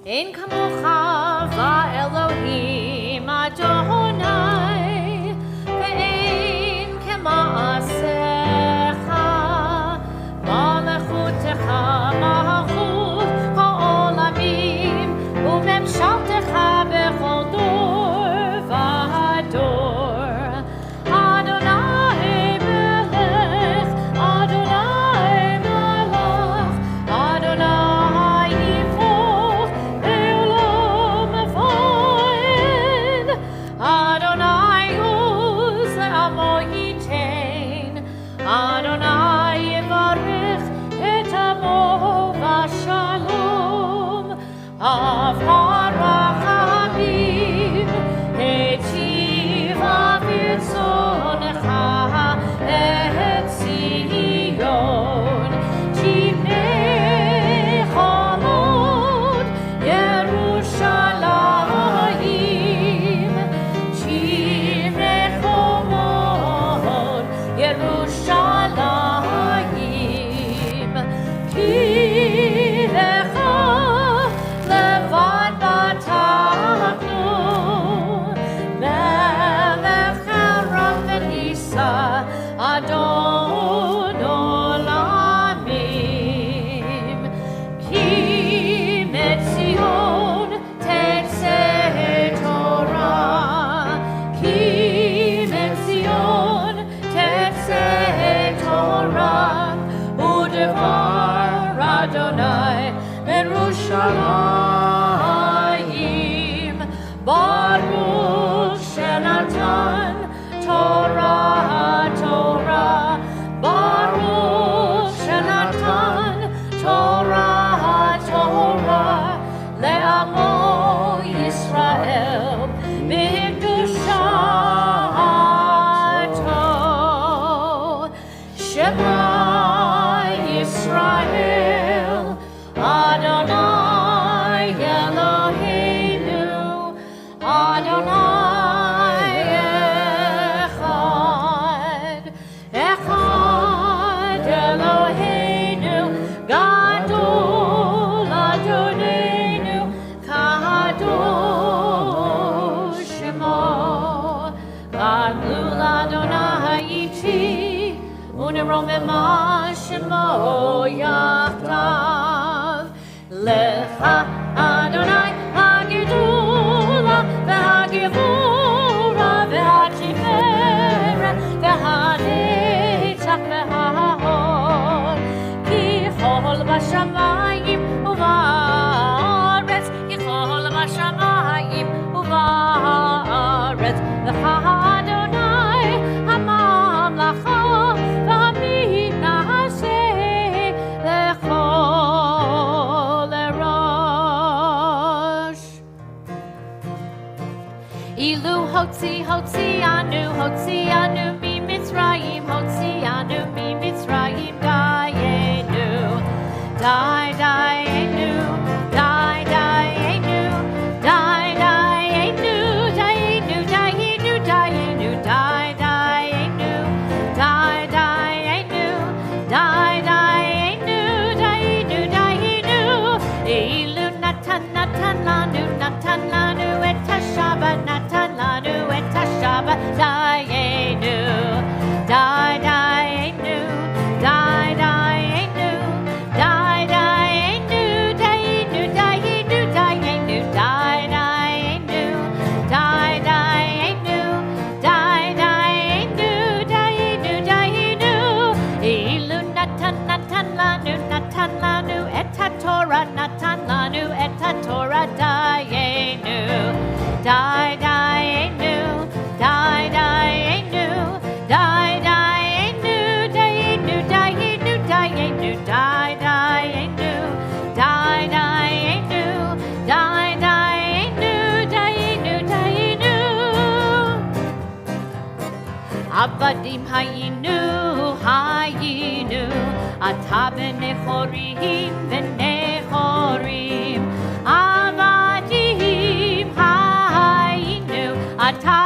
Ein kamocha va'Elohim Adonai, ve'ein kema'asecha, malechutecha malchut ha'olamim, u'memshaltecha bechol dor v'dor. Adonai melech, Adonai melech, Adonai yivoch eolam va'ed. Adonai uz le'amo yitein, Adonai yivarech et amo v'shalom. Av harachamim hetiva v'tzonecha et Zion. Tivnei cholod Yerushalayim. Tivnei cholod Yerushalayim. Ki lecha levad batachnu, melech harav v'nisa, Adon olamim. Ki metzion tetzeh Torah, Ki metzion tetzeh Torah, u'devar Adonai Yerushalayim. Baruch shenatan Torah, Torah. Baruch shenatan Torah, Torah. Le'amo Yisrael b'kedushato. Shema Yisrael, Adonai Eloheinu, Adonai echad. Echad Eloheinu, Gadol Adonenu, Kadosh Shemo. Gadol Adonai iti, uneromema Shemo yachdav. Lecha Adonai hagedula v'hagevura v'hatiferet v'hanetzach v'hahor. Ki chol b'shamayim u'va'aretz, ki chol b'shamayim u'va'aretz. Lecha Adonai hamamlacha v'haminaseh lechol Hotzianu, Hotzianu mi Mitzrayim, Hotzianu mi Mitzrayim, Dayenu, Dayenu, Dayenu, Dayenu, Dayenu, Dayenu, Dayenu, Dayenu, Dayenu, Dayenu, Dayenu, Dayenu, Ilu Natan Natan Lanu Natan Lanu et Shabbat Natan Lanu et Shabbat Dayenu, Dayenu, Dayenu, Dayenu, Dayenu, Dayenu, Dayenu, Dayenu, Dayenu, Dayenu, Dayenu, Dayenu, Ilu Natan Natan Lanu Natan Lanu et Torah Natan Lanu et Torah Dayenu, Dayenu, Dayenu, Dayenu, Dayenu, Dayenu, Dayenu, Dayenu, Dayenu, Dayenu, Dayenu, Dayenu. Avadim hayinu, hayinu, ata b'nechorim, b'nechorim. Avadim hayinu, ata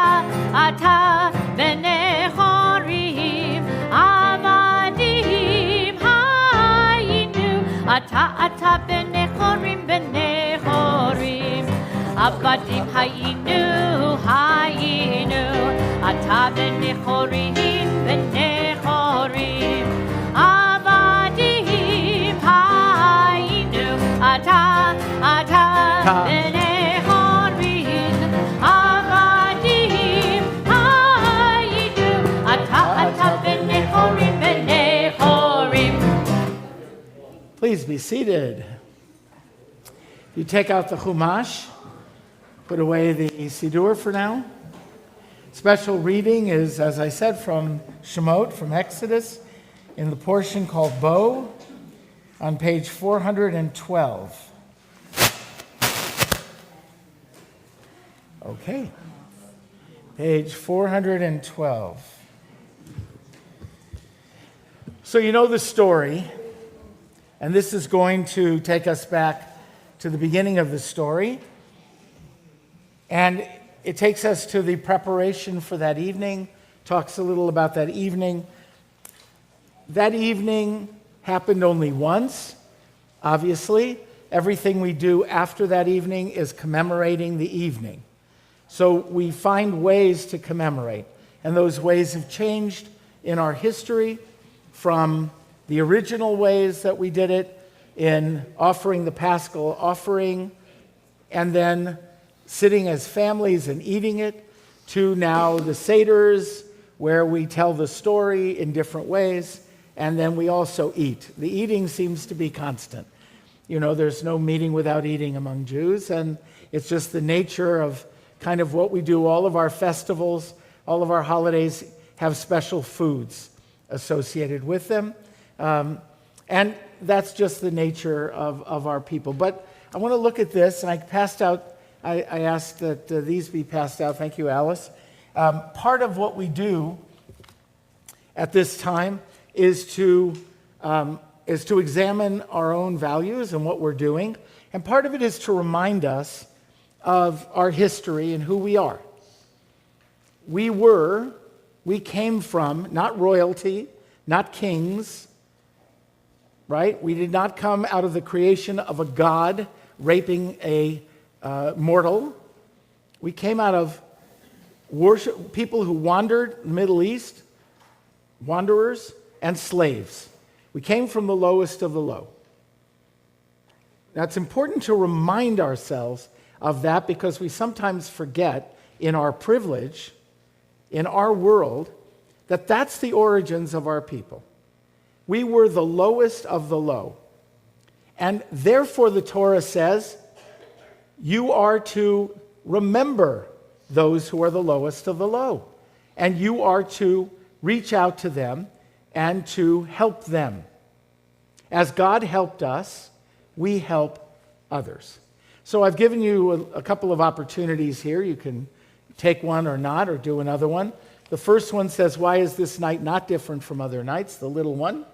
b'nechorim. Avadim hayinu, ata b'nechorim, b'nechorim. Avadim hayinu, hayinu, ata b'nechorim, b'nechorim. Avadim hayinu, ata b'nechorim. Avadim hayinu, ata b'nechorim, b'nechorim. Please be seated. You take out the Chumash, put away the Siddur for now. Special reading is, as I said, from Shemot, from Exodus, in the portion called Bo, on page 412. Okay, page 412. So you know the story, and this is going to take us back to the beginning of the story. And it takes us to the preparation for that evening, talks a little about that evening. That evening happened only once, obviously. Everything we do after that evening is commemorating the evening. So we find ways to commemorate, and those ways have changed in our history from the original ways that we did it in offering the Paschal offering and then sitting as families and eating it, to now the Seders, where we tell the story in different ways, and then we also eat. The eating seems to be constant. You know, there's no meeting without eating among Jews, and it's just the nature of kind of what we do. All of our festivals, all of our holidays have special foods associated with them. And that's just the nature of our people. But I want to look at this, and I asked that these be passed out. Thank you, Alice. Part of what we do at this time is to examine our own values and what we're doing. And part of it is to remind us of our history and who we are. We came from not royalty, not kings, right? We did not come out of the creation of a god raping a mortal. We came out of people who wandered the Middle East, wanderers and slaves. We came from the lowest of the low. Now, it's important to remind ourselves of that because we sometimes forget in our privilege, in our world, that that's the origins of our people. We were the lowest of the low. And therefore, the Torah says, you are to remember those who are the lowest of the low. And you are to reach out to them and to help them. As God helped us, we help others. So I've given you a couple of opportunities here. You can take one or not, or do another one. The first one says, why is this night not different from other nights? The little one.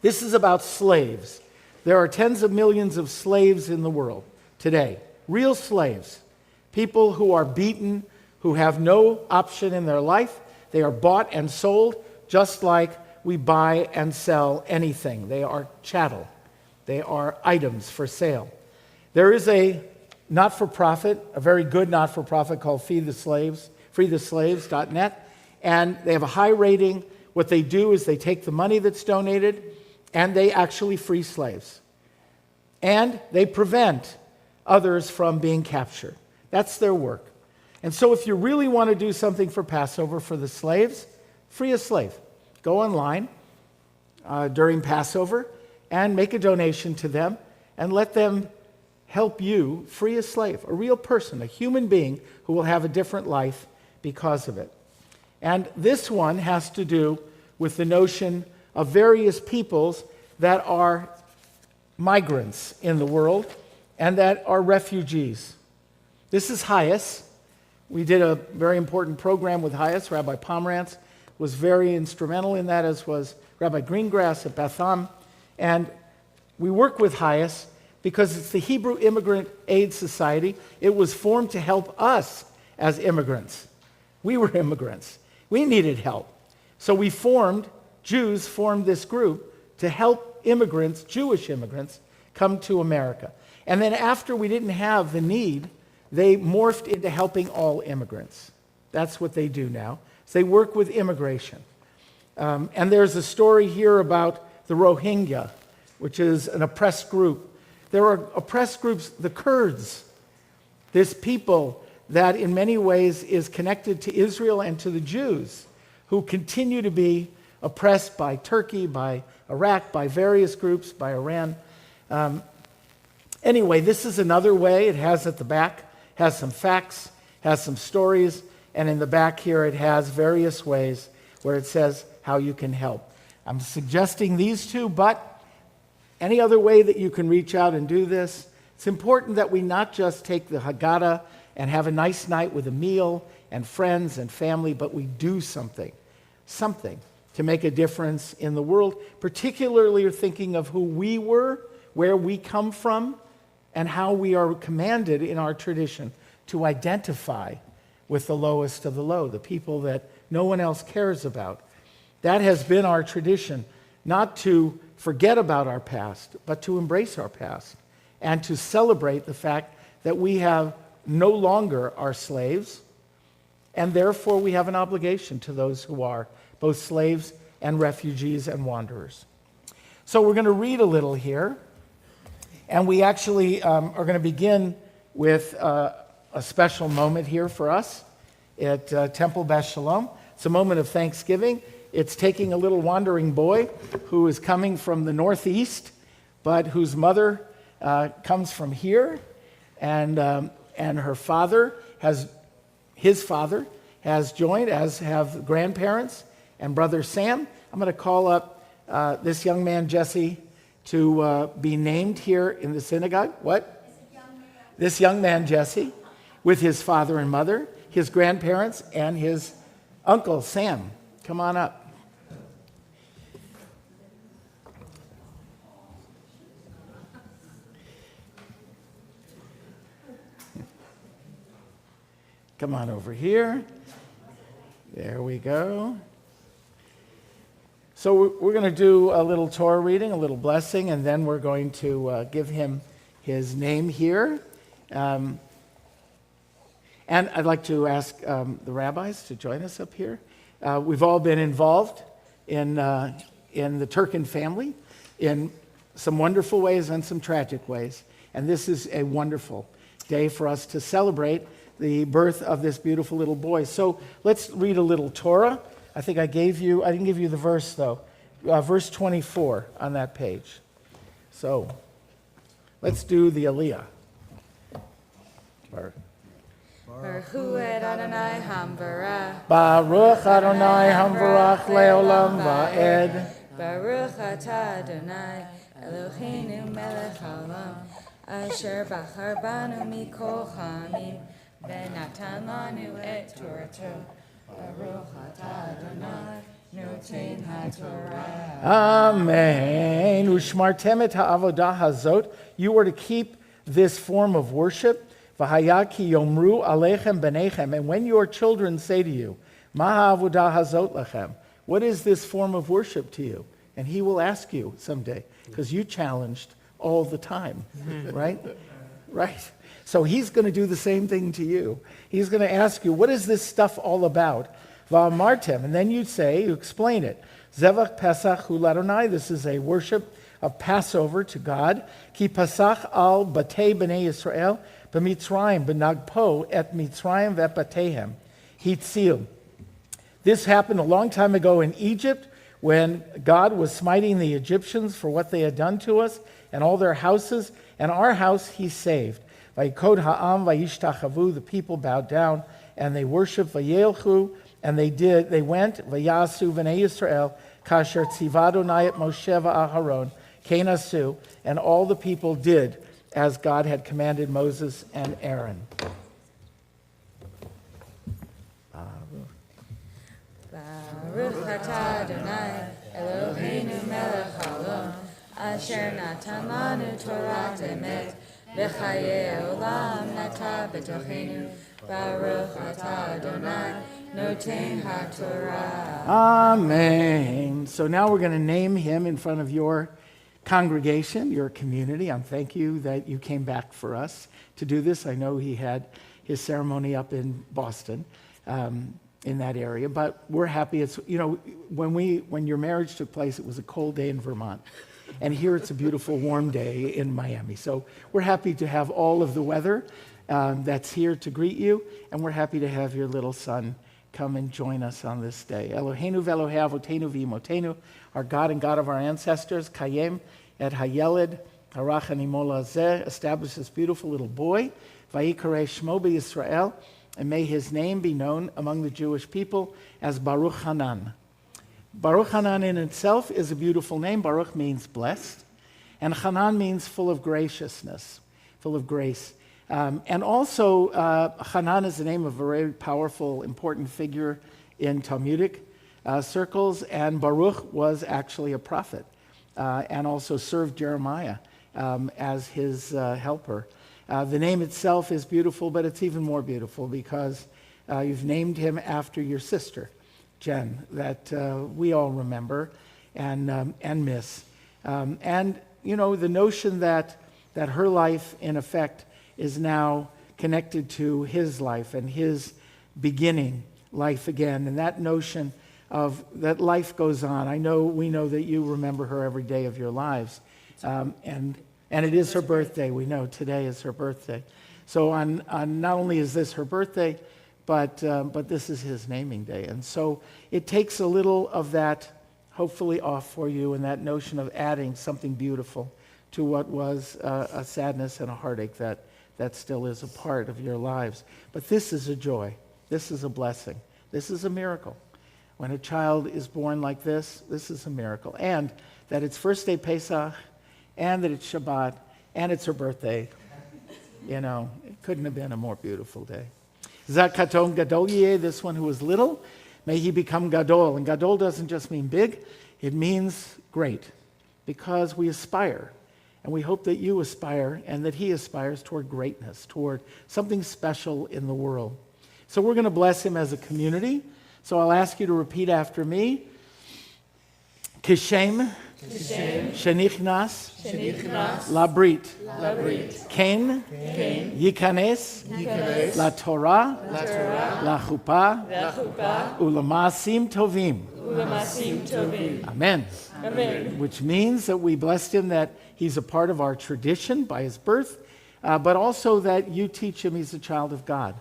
This is about slaves. There are tens of millions of slaves in the world today. Real slaves. People who are beaten, who have no option in their life. They are bought and sold just like we buy and sell anything. They are chattel. They are items for sale. There is a not-for-profit, a very good not-for-profit called freetheslaves.net, and they have a high rating. What they do is they take the money that's donated and they actually free slaves. And they prevent others from being captured. That's their work. And so if you really want to do something for Passover for the slaves, free a slave. Go online during Passover and make a donation to them and let them help you free a slave, a real person, a human being who will have a different life because of it. And this one has to do with the notion of various peoples that are migrants in the world and that are refugees. This is Hayas. We did a very important program with Hayas. Rabbi Pomerantz was very instrumental in that, as was Rabbi Greengrass at Beth. And we work with Hayas because it's the Hebrew Immigrant Aid Society. It was formed to help us as immigrants. We were immigrants. We needed help. So Jews formed this group to help immigrants, Jewish immigrants, come to America. And then after we didn't have the need, they morphed into helping all immigrants. That's what they do now. So they work with immigration. And there's a story here about the Rohingya, which is an oppressed group. There are oppressed groups, the Kurds, this people that in many ways is connected to Israel and to the Jews, who continue to be oppressed by Turkey, by Iraq, by various groups, by Iran. Anyway, this is another way. It has at the back, has some facts, has some stories, and in the back here it has various ways where it says how you can help. I'm suggesting these two, but any other way that you can reach out and do this. It's important that we not just take the Haggadah and have a nice night with a meal and friends and family, but we do something to make a difference in the world, particularly thinking of who we were, where we come from, and how we are commanded in our tradition to identify with the lowest of the low, the people that no one else cares about. That has been our tradition, not to forget about our past, but to embrace our past and to celebrate the fact that we have no longer are slaves, and therefore we have an obligation to those who are both slaves and refugees and wanderers. So we're going to read a little here, and we actually are going to begin with a special moment here for us at Temple Beth Sholom. It's a moment of thanksgiving. It's taking a little wandering boy who is coming from the northeast, but whose mother comes from here, and her father his father has joined, as have grandparents and brother Sam. I'm going to call up this young man Jesse to be named here in the synagogue. What? This young man Jesse, with his father and mother, his grandparents, and his uncle Sam. Come on up. Come on over here. There we go. So we're going to do a little Torah reading, a little blessing, and then we're going to give him his name here. And I'd like to ask the rabbis to join us up here. We've all been involved in the Turkin family in some wonderful ways and some tragic ways. And this is a wonderful day for us to celebrate the birth of this beautiful little boy. So let's read a little Torah. I think I didn't give you the verse though. Verse 24 on that page. So let's do the Aliyah. Baruch hu et Adonai hamvarach. Baruch Adonai hamvarach leolam va'ed. Baruch atah Adonai Eloheinu melech haolam. Asher bachar banu mikol ha'amim. V'natan lanu et Torato. Baruch atah Adonai, noten haTorah. Amen. Ushmartem et ha'avodah hazot. You are to keep this form of worship. V'haya ki yomru alechem benechem. And when your children say to you, Ma ha'avodah hazot lechem, what is this form of worship to you? And he will ask you someday, because you challenged all the time, right? Right. So he's going to do the same thing to you. He's going to ask you, what is this stuff all about? Va'amartem, and then you say, you explain it. Zevach Pesach hu l'Adonai, this is a worship of Passover to God. Ki Pesach al batei b'nei Yisrael, b'mitzrayim, b'nagpo et mitzrayim ve'patehem. Hitzil. This happened a long time ago in Egypt, when God was smiting the Egyptians for what they had done to us and all their houses, and our house he saved. Vayikod ha'am vayishtachavu, the people bowed down and they worshiped. Vayelchu, and they went. Vayasu v'nei Yisrael kasher tziva Adonai et Moshe v'Aharon kenasu, and all the people did as God had commanded Moses and Aaron. Baruch atah Adonai, Eloheinu melech haolam, asher natan lanu Torah emet, v'chayei olam nata b'tochenu. Baruch atah Adonai, noten haTorah. Amen. So now we're going to name him in front of your congregation, your community. And thank you that you came back for us to do this. I know he had his ceremony up in Boston, in that area, but we're happy. It's, when your marriage took place, it was a cold day in Vermont, and here it's a beautiful warm day in Miami. So we're happy to have all of the weather that's here to greet you, and we're happy to have your little son come and join us on this day. Eloheinu ve'Elohei avotenu v'imotenu, our God and God of our ancestors, Kayem et Hayeled harach animo lazeh, establish this beautiful little boy, Vayikarei shmo b'Yisrael, and may his name be known among the Jewish people as Baruch Hanan. Baruch Hanan in itself is a beautiful name. Baruch means blessed, and Hanan means full of graciousness, full of grace. And also, Hanan is the name of a very powerful, important figure in Talmudic circles, and Baruch was actually a prophet and also served Jeremiah as his helper. The name itself is beautiful, but it's even more beautiful because you've named him after your sister, Jen, that we all remember and miss. And, the notion that her life, in effect, is now connected to his life and his beginning life again. And that notion of that life goes on. We know that you remember her every day of your lives. And it is her birthday. We know today is her birthday. So on not only is this her birthday, but this is his naming day. And so it takes a little of that hopefully off for you, and that notion of adding something beautiful to what was a sadness and a heartache that still is a part of your lives. But this is a joy. This is a blessing. This is a miracle. When a child is born like this is a miracle. And that it's first day Pesach, and that it's Shabbat, and it's her birthday. It couldn't have been a more beautiful day. Zat katon gadol yeh, this one who was little, may he become gadol. And gadol doesn't just mean big, it means great, because we aspire. And we hope that you aspire and that he aspires toward greatness, toward something special in the world. So we're going to bless him as a community. So I'll ask you to repeat after me. Kishem, Shenichnas, Labrit, Ken, Yikanes, La Torah, La Chuppah, Ulamasim Tovim. Amen. Amen. Which means that we blessed him that he's a part of our tradition by his birth, but also that you teach him he's a child of God.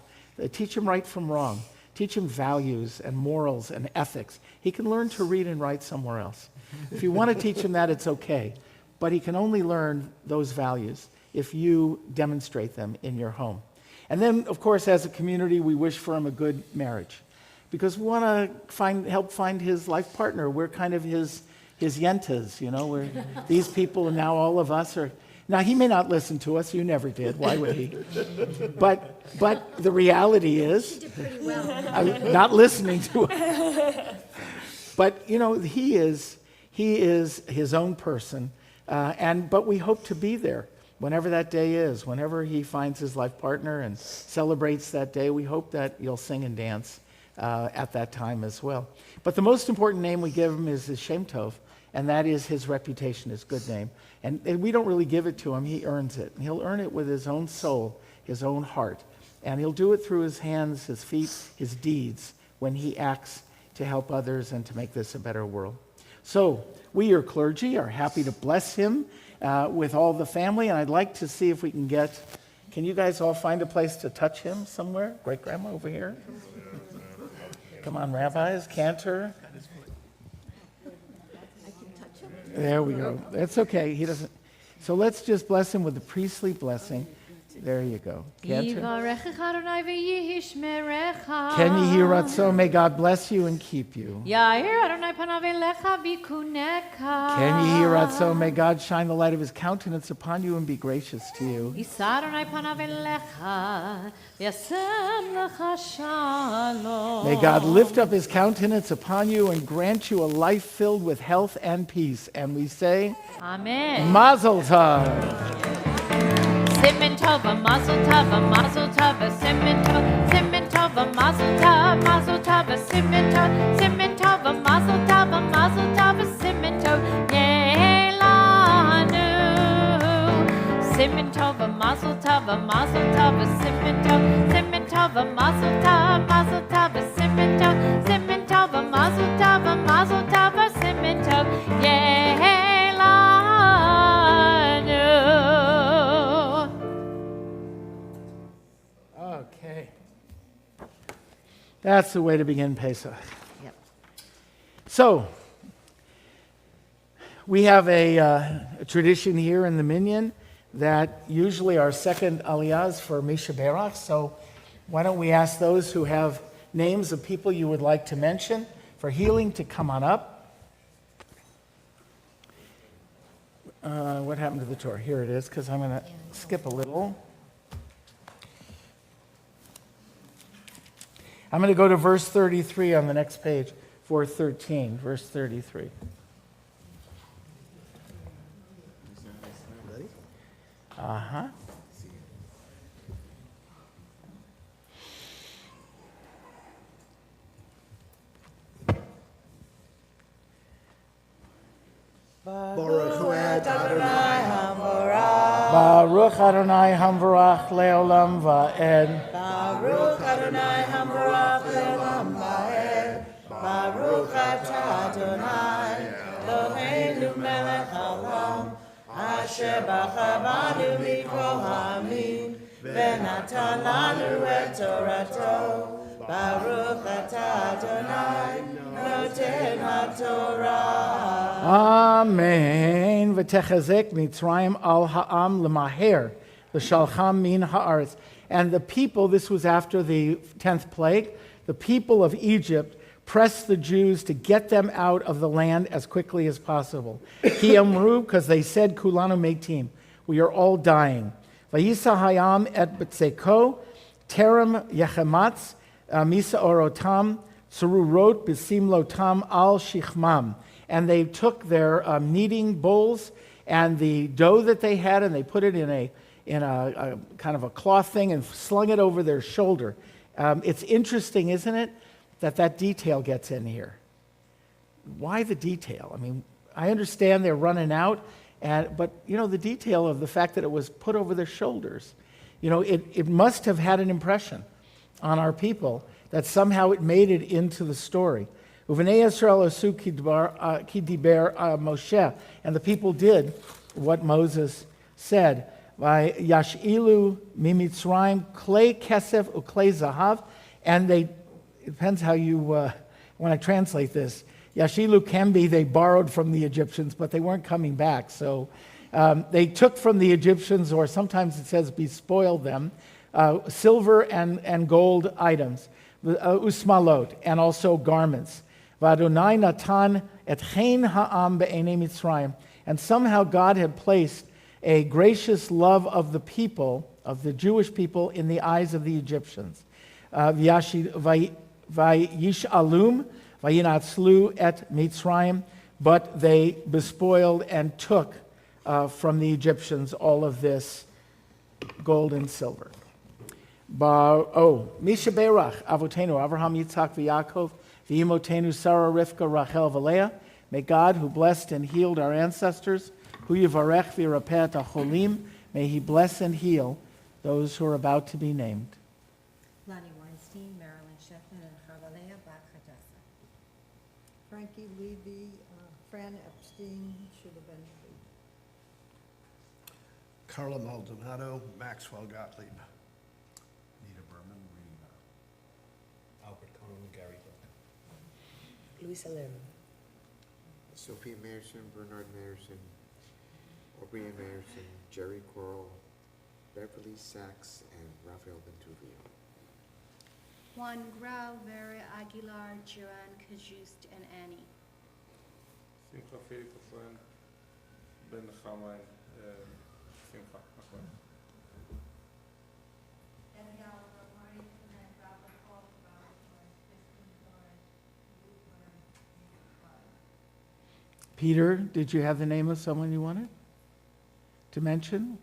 Teach him right from wrong. Teach him values and morals and ethics. He can learn to read and write somewhere else. If you want to teach him that, it's okay. But he can only learn those values if you demonstrate them in your home. And then, of course, as a community, we wish for him a good marriage. Because we want to help find his life partner. We're kind of his yentas, We're, these people and now all of us are Now, he may not listen to us. You never did. Why would he? But the reality is, I'm not listening to us. But, he is his own person. But we hope to be there whenever that day is. Whenever he finds his life partner and celebrates that day, we hope that you'll sing and dance at that time as well. But the most important name we give him is his Shem Tov, and that is his reputation, his good name. And we don't really give it to him. He earns it. He'll earn it with his own soul, his own heart. And he'll do it through his hands, his feet, his deeds, when he acts to help others and to make this a better world. So we, your clergy, are happy to bless him with all the family. And I'd like to see if we can you guys all find a place to touch him somewhere? Great-grandma over here? Come on, rabbis, cantor. There we go. That's okay. He doesn't. So let's just bless him with the priestly blessing. There you go. Cantor. Ken Yehi Ratzo, may God bless you and keep you. Ken Yehi Ratzo, may God shine the light of his countenance upon you and be gracious to you. May God lift up his countenance upon you and grant you a life filled with health and peace. And we say, Amen. Mazel Tov. Simen tova, mazel tova, mazel tova, simen tova, mazel tova, mazel tova, simen tova, mazel tova, simen tova, yelanu. Simen tova, mazel tova, simen tova, mazel tova, simen tova, mazel tova, simen tova, yelanu. Okay. That's the way to begin Pesach. Yep. So, we have a tradition here in the Minyan that usually our second aliyah is for Misha Berach. So, why don't we ask those who have names of people you would like to mention for healing to come on up. What happened to the Torah? Here it is, because I'm going to skip a little. I'm going to go to verse 33 on the next page, 413, verse 33. Ready? Uh-huh. Baruch Hu Adonai Baruch Adonai Hamvarach Leolam Va'ed. Baruch Adonai Hamvarach Leolam Va'ed. Baruch Atah Adonai Eloheinu melech haolam asher bachar banu mikol ha'amim v'natan lanu et torato. Baruch Atah Adonai noten haTorah. Amen. V'techazek Mitzrayim al ha'am l'maher l'shalcham min ha'aretz. And the people, this was after the 10th plague, the people of Egypt pressed the Jews to get them out of the land as quickly as possible. Ki amru, because they said, Kulanu metim, we are all dying. Vayisa hayam et betzeko, terem yechematz, misa orotam, tsururot besimlotam al shichmam. And they took their kneading bowls and the dough that they had, and they put it in a kind of a cloth thing and slung it over their shoulder. It's interesting, isn't it, that detail gets in here. Why the detail? I mean, I understand they're running out, but the detail of the fact that it was put over their shoulders, it must have had an impression on our people that somehow it made it into the story. Uvenei Yisrael asu ki diber Moshe, and the people did what Moses said. By Yashilu mimitzrayim klei kesef uklei zahav, and it depends how you want to translate this. Yashilu can be they borrowed from the Egyptians, but they weren't coming back. So they took from the Egyptians, or sometimes it says bespoiled them, silver and gold items, usmalot, and also garments. V'Adonai natan et chen ha'am be'enei Mitzrayim, and somehow God had placed a gracious love of the people, of the Jewish people, in the eyes of the Egyptians. Vayishalum, vayinatzlu et Mitzrayim, but they bespoiled and took from the Egyptians all of this gold and silver. Misha Berach, Avotenu, Avraham, Yitzhak, v'Yaakov, v'Imotenu, Sarah, Rivka, Rachel, v'Leah. May God, who blessed and healed our ancestors, hu yivarech v'yirapeh et hacholim, may He bless and heal those who are about to be named. Lonnie Weinstein, Marilyn Sheffman, and Chavalea Bat Hadassah. Frankie Levy, Fran Epstein, Shula Ben David. Carla Maldonado, Maxwell Gottlieb. Nita Berman, Rena. Albert Cohen, Gary Book. Luisa Lerman. Sophie Mayerson, Bernard Mayerson, Aubrey Mayerson, Jerry Coral, Beverly Sachs, and Rafael Ventuvio. Juan Grau, Vera Aguilar, Joanne Kajust, and Annie. Simcha Felix Cohen, Ben Chamay, Simcha Cohen. Peter, did you have the name of someone you wanted to mention?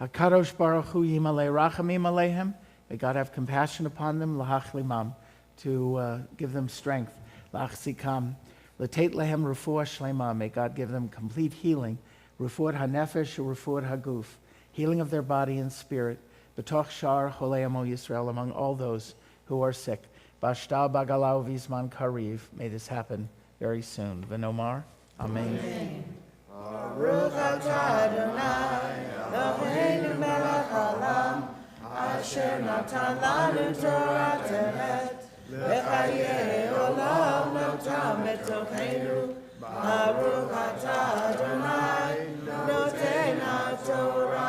HaKadosh Baruch Hu Yimalei Rachamim Aleichem. May God have compassion upon them, Lahachlimam, to give them strength, Lachzikam, L'teit lehem refuah shlema. May God give them complete healing, Refuat HaNefesh, Refuat HaGuf, healing of their body and spirit, B'toch Shar Cholei Amo Yisrael, among all those who are sick. Bashta Bagalau Vizman Kariv. May this happen very soon. V'nomar. Amen. Baruch atah Adonai, Eloheinu melech haolam, asher natan lanu Torah temet, v'chayei olam notam betocheinu. Baruch atah Adonai, noten haTorah.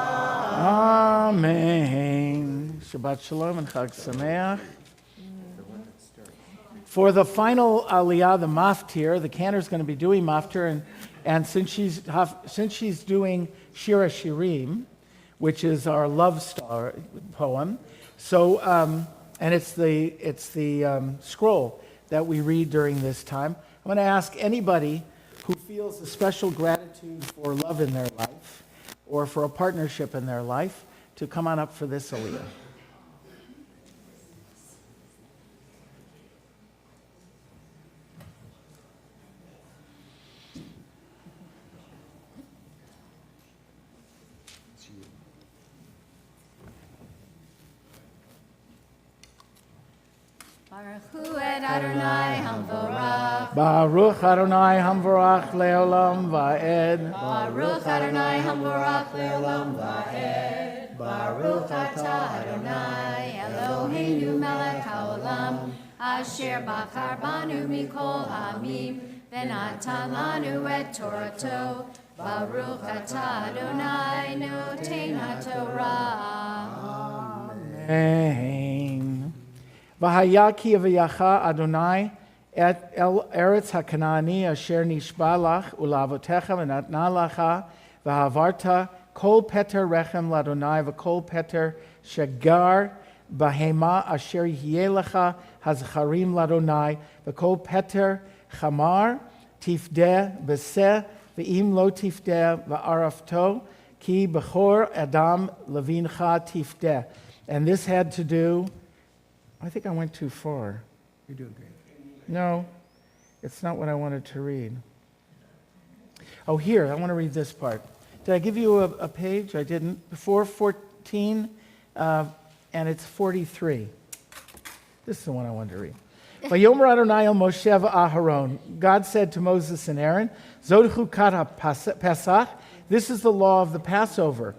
Amen. Shabbat Shalom and Chag Sameach. For the final aliyah, the maftir, the cantor is going to be doing maftir, and since she's doing Shira Shirim, which is our love star poem, so and it's the scroll that we read during this time. I'm going to ask anybody who feels a special gratitude for love in their life or for a partnership in their life to come on up for this aliyah. Baruch Hu et Adonai Hamvorach. Baruch Adonai Hamvorach Leolam Va'ed. Baruch Adonai Hamvorach Leolam Va'ed. Baruch atah Adonai Eloheinu melech haolam, asher bachar banu mikol ha'amim, v'natan lanu et Torato. Baruch atah Adonai noten haTorah. Amen. V'hayaki v'yacha Adonai et el eretz haKanaani asher nishba lach ulavotecha v'natna lacha v'havarta kol peter rechem ladonai v'kol peter shegar bahema asher yeh lecha hazcharim ladonai v'kol peter chamar tifdeh b'seh v'im lo tifdeh v'arafto ki b'chor adam levincha tifdeh. And this had to do, I think I went too far. You're doing great. No, it's not what I wanted to read. Oh, here, I want to read this part. Did I give you a page? I didn't. Before 14, and it's 43. This is the one I wanted to read. Vayomer Adonai el Moshe v'Aharon. God said to Moses and Aaron, Zod chukat haPesach. This is the law of the Passover.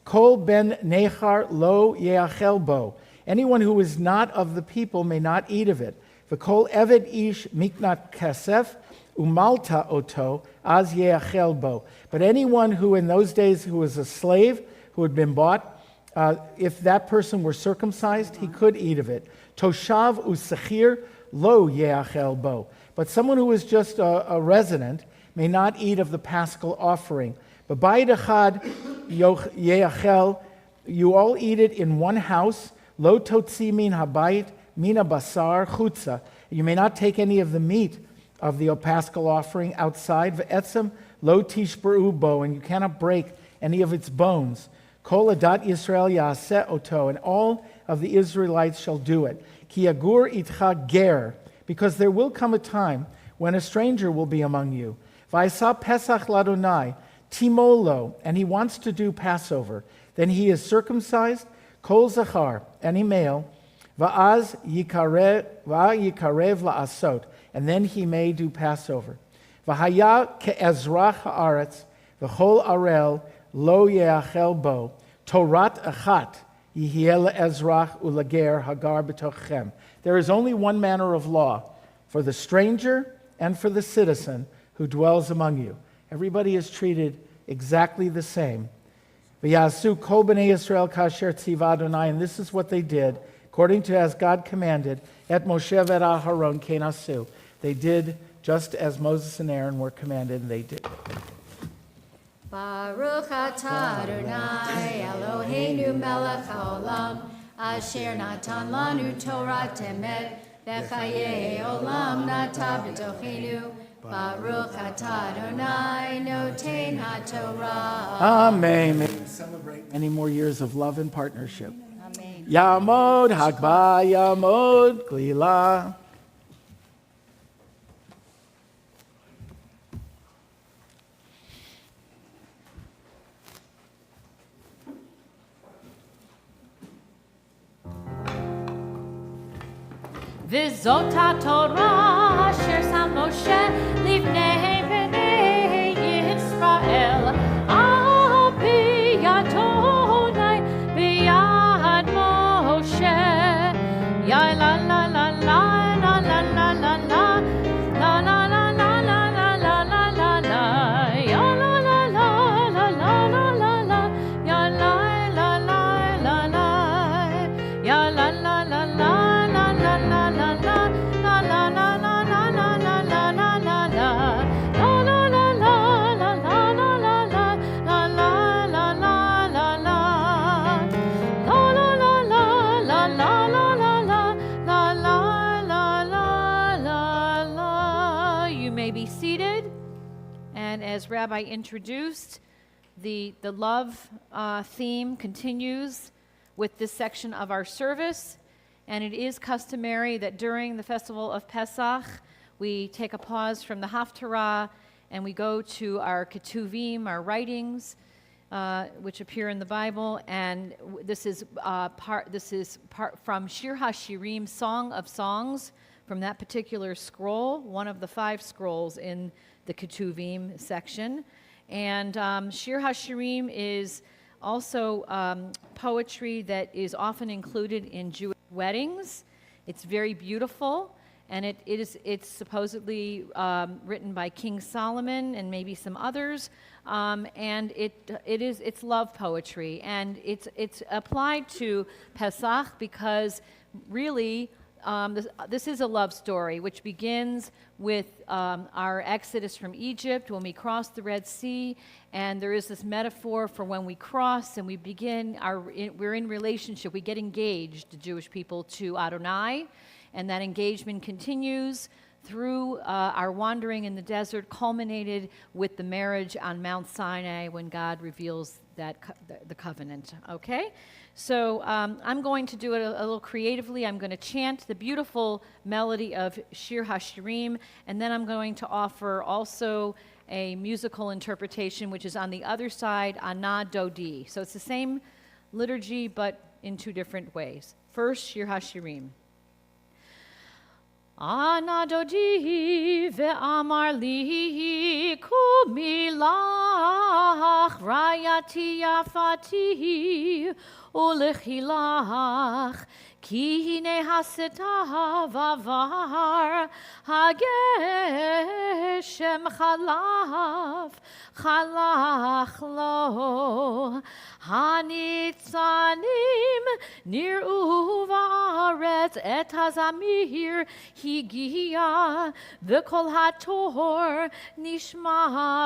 Kol ben nechar lo yeachel bo. Anyone who is not of the people may not eat of it. V'kol eved ish miknat kesef umalta oto az yeachel bo. But anyone who in those days who was a slave, who had been bought, If that person were circumcised, he could eat of it. Toshav usachir lo yeachel bo. But someone who is just a resident may not eat of the paschal offering. But bayit echad yeachel, you all eat it in one house. Lo totzi min habayit mina basar chutza. You may not take any of the meat of the paschal offering outside. Ve'etzem lo tishberu bo, and you cannot break any of its bones. Kol adat Yisrael yaseh oto, and all of the Israelites shall do it. Ki yagur itcha ger, because there will come a time when a stranger will be among you. V'aisa pesach ladonai timolo, and he wants to do Passover. Then he is circumcised, kol zachar, any male, va'az yikarev la'asot, and then he may do Passover. V'haya ke'ezrach ha'aretz, v'chol arel lo yeachel bo, torat achat yihiel ezrach ulager hagar betochem. There is only one manner of law for the stranger and for the citizen who dwells among you. Everybody is treated exactly the same. V'yasu kol b'nei Yisrael kasher tziva Adonai, and this is what they did, according to as God commanded, et Moshe v'et Aharon kenasu. They did just as Moses and Aaron were commanded, and they did. Baruch atah Adonai Eloheinu melech haolam, asher natan lanu Torah emet, v'chayei olam nata b'tochenu. Baruch atah Adonai noten haTorah. Amen. May we celebrate many more years of love and partnership. Amen. Yamod Hagba Yamod Glila. V'zot haTorah asher sam Moshe livnei bnei Yisrael al pi yad Adonai b'yad Moshe. Ya la la la la la la la la la la la la la la la la la la la. Ya la la la la la la la la. Ya la la la la la. Ya la la la la. As Rabbi introduced, the love theme continues with this section of our service, and it is customary that during the festival of Pesach, we take a pause from the Haftarah and we go to our Ketuvim, our writings, which appear in the Bible, and this is part from Shir HaShirim, Song of Songs, from that particular scroll, one of the 5 scrolls in the Ketuvim section. And Shir HaShirim is also poetry that is often included in Jewish weddings. It's very beautiful, and it's supposedly written by King Solomon and maybe some others. And it's love poetry, and it's applied to Pesach because really this is a love story which begins with our exodus from Egypt when we crossed the Red Sea, and there is this metaphor for when we cross and we begin we're in relationship, we get engaged, the Jewish people, to Adonai, and that engagement continues through our wandering in the desert, culminated with the marriage on Mount Sinai when God reveals that the covenant. Okay? So I'm going to do it a little creatively. I'm going to chant the beautiful melody of Shir HaShirim, and then I'm going to offer also a musical interpretation, which is on the other side, Ana Dodi. So it's the same liturgy, but in 2 different ways. First, Shir HaShirim. Ana Dodi ve'amar li kumi lach rayati yafati ulechilach ki hine haseta vavar hageshem chalach lo Hanitzanim nir'u va'aretz et hazamir higia v'kol hator nishma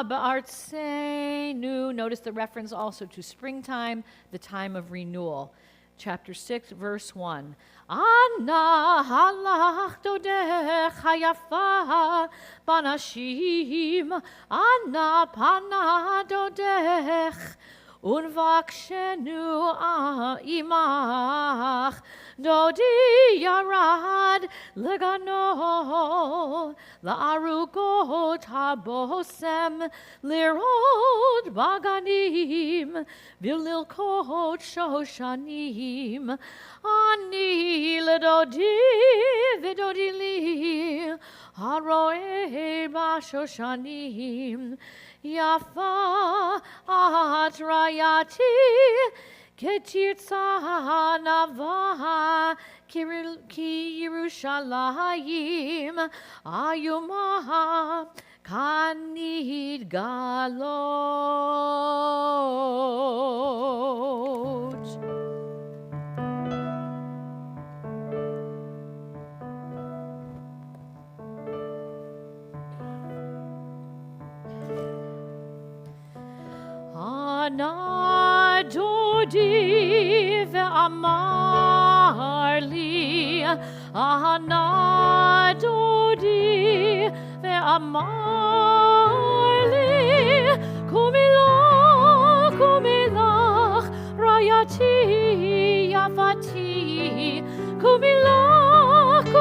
ba'artzenu. Notice the reference also to springtime, the time of renewal. Chapter 6, verse 1. Anna halach dodech hayafa banashim, Anna pana dodech unvakshenu imach, dodi yarad legano la'arugot habosem lirod baganim vililkot shoshanim ani ledodi vidodi li haroe bashoshanim yafa atrayati ketirtsa nava ki Yerushalayim ayuma kanid galot. Ana dodi ve'amar li, Ana dodi ve'amar li, kumilach rayati yafati, kumilach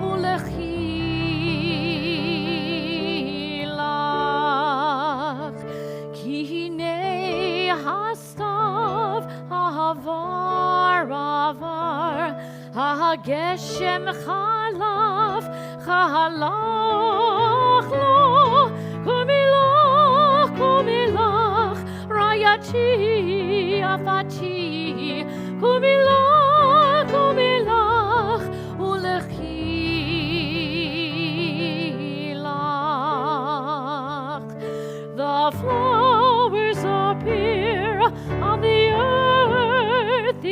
ulechi hastav havar hageshem chalav chalach lo kumilach rayati afati kumilach ulechilach. The flowers appear on the earth,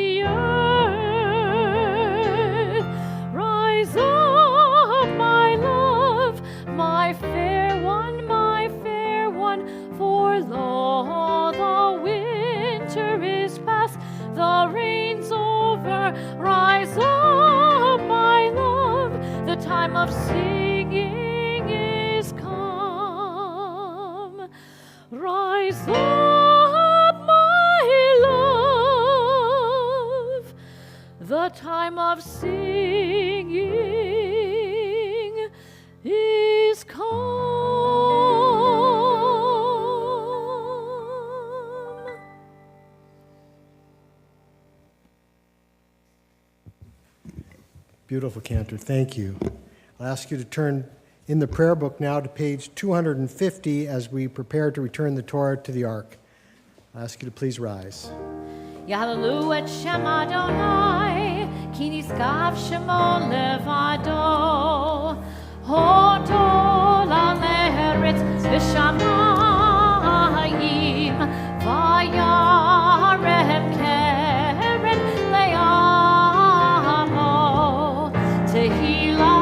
rise up, my love, my fair one, for lo, the winter is past, the rain's over. Rise up, my love, the time of singing is come. Rise up, my love, the time of singing is come. Beautiful cantor, thank you. I'll ask you to turn in the prayer book now to page 250 as we prepare to return the Torah to the ark. I'll ask you to please rise. Yahalelu et Shem Adonai, ki niskav shemo levado, hodo la'eretz v'shamayim, vayarem keren le'amo, tehila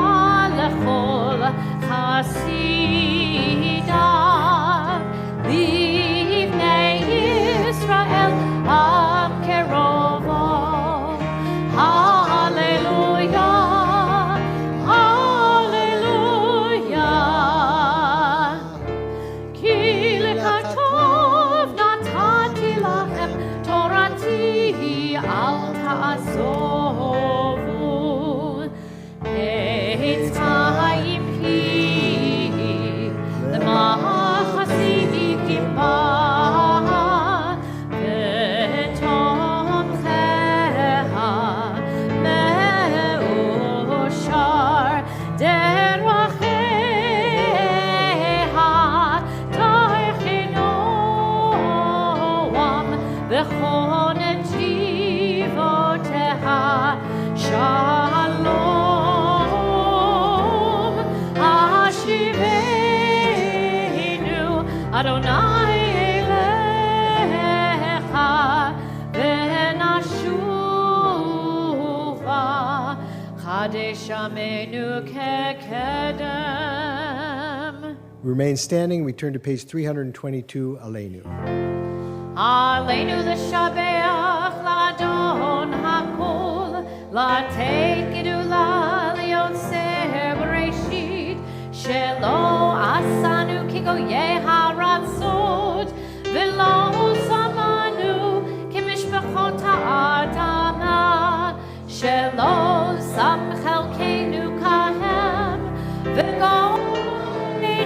lechol chasidav, livnei Yisrael am kerovo. Hallelujah, hallelujah. Ki lekatov natati lachem torati al ta'azovu. Eitz chaim hi lemachasikim ba. Shalom, Hashivenu, Adonai Adeshamenu kekedem. We remain standing. We turn to page 322, Aleinu. Aleinu l'shabeach l'adon hakol, l'tekedu la liotzer bereshit, shelo asanu kigoye haratzot, v'lo samanu kimishpachot ha'adama, shelo sam chelkenu kahem, v'go'enu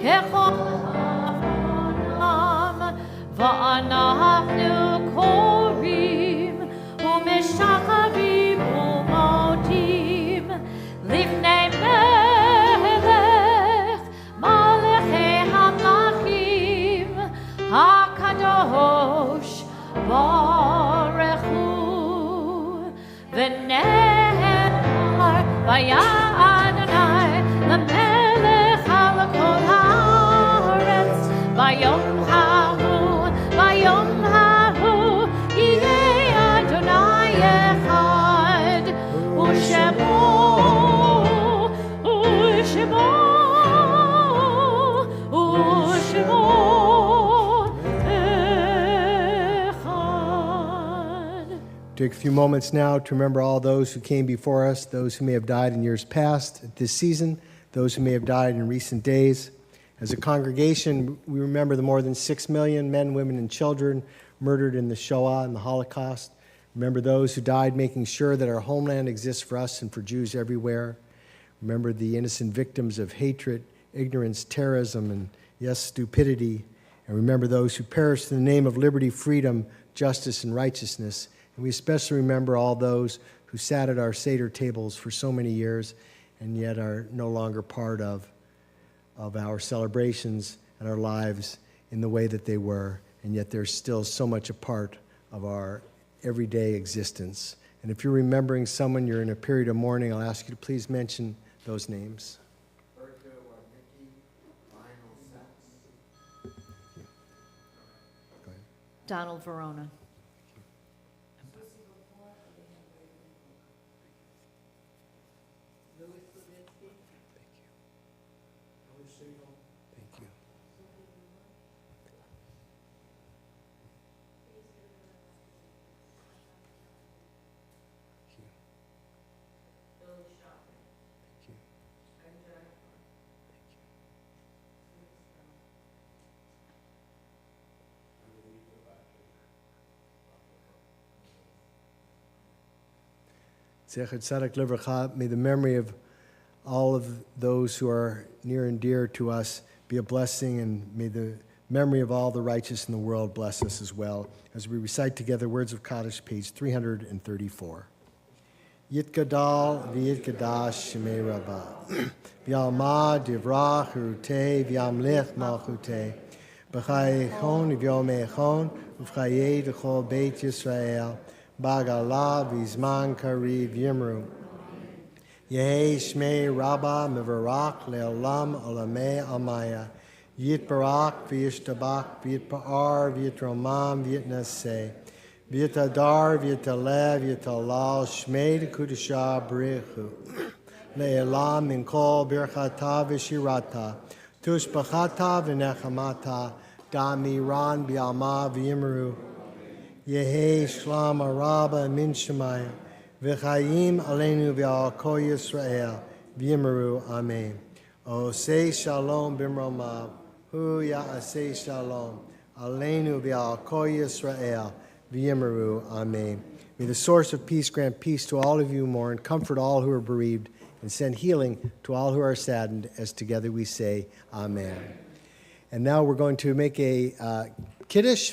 kechol ואנחנו קוראים ומשחרים ומודים לפני מלך מלכי המלכים הקדוש ברך הוא ונאמר ויען אדוני למלך על כל הארץ ביום ביום ההוא יהיה אדוני אחד ושמו אחד. Take a few moments now to remember all those who came before us, those who may have died in years past, this season, those who may have died in recent days. As a congregation, we remember the more than 6 million men, women, and children murdered in the Shoah and the Holocaust. Remember those who died making sure that our homeland exists for us and for Jews everywhere. Remember the innocent victims of hatred, ignorance, terrorism, and yes, stupidity. And remember those who perished in the name of liberty, freedom, justice, and righteousness. And we especially remember all those who sat at our Seder tables for so many years and yet are no longer part of our celebrations and our lives in the way that they were, and yet they're still so much a part of our everyday existence. And if you're remembering someone, you're in a period of mourning, I'll ask you to please mention those names. Donald Verona. Thank you. Zecher Tzedek Livracha, may the memory of all of those who are near and dear to us be a blessing, and may the memory of all the righteous in the world bless us as well, as we recite together words of Kaddish, page 334. Yitgadal v'yitgadash shemei Rabbah, v'yalma divrach urutei v'yamlich malchutei, b'chai echon v'yom echon, v'chayei d'chol beit Yisrael, Bagala v'zman kariv yimru. Yehei shmei Rabbah mevarach le'olam olamei amaya. Yitbarak v'yishtabak v'yitpa'ar v'yitromam v'yitnaseh. V'yitadar v'yitaleh v'yitalal shmei d'kudashah b'richu. Le'elam min kol birchata v'shirata. Tushbachata v'nechamata. Damiran b'yalma v'yimru. Yehei shlam araba min shemaya, v'chayim aleinu v'al kol Yisrael, v'yimeru amen. O say shalom b'mromav, hu ya'aseh shalom, aleinu v'al kol Yisrael, v'yimeru amen. May the source of peace grant peace to all of you who mourn, comfort all who are bereaved, and send healing to all who are saddened, as together we say, amen. And now we're going to make a kiddush,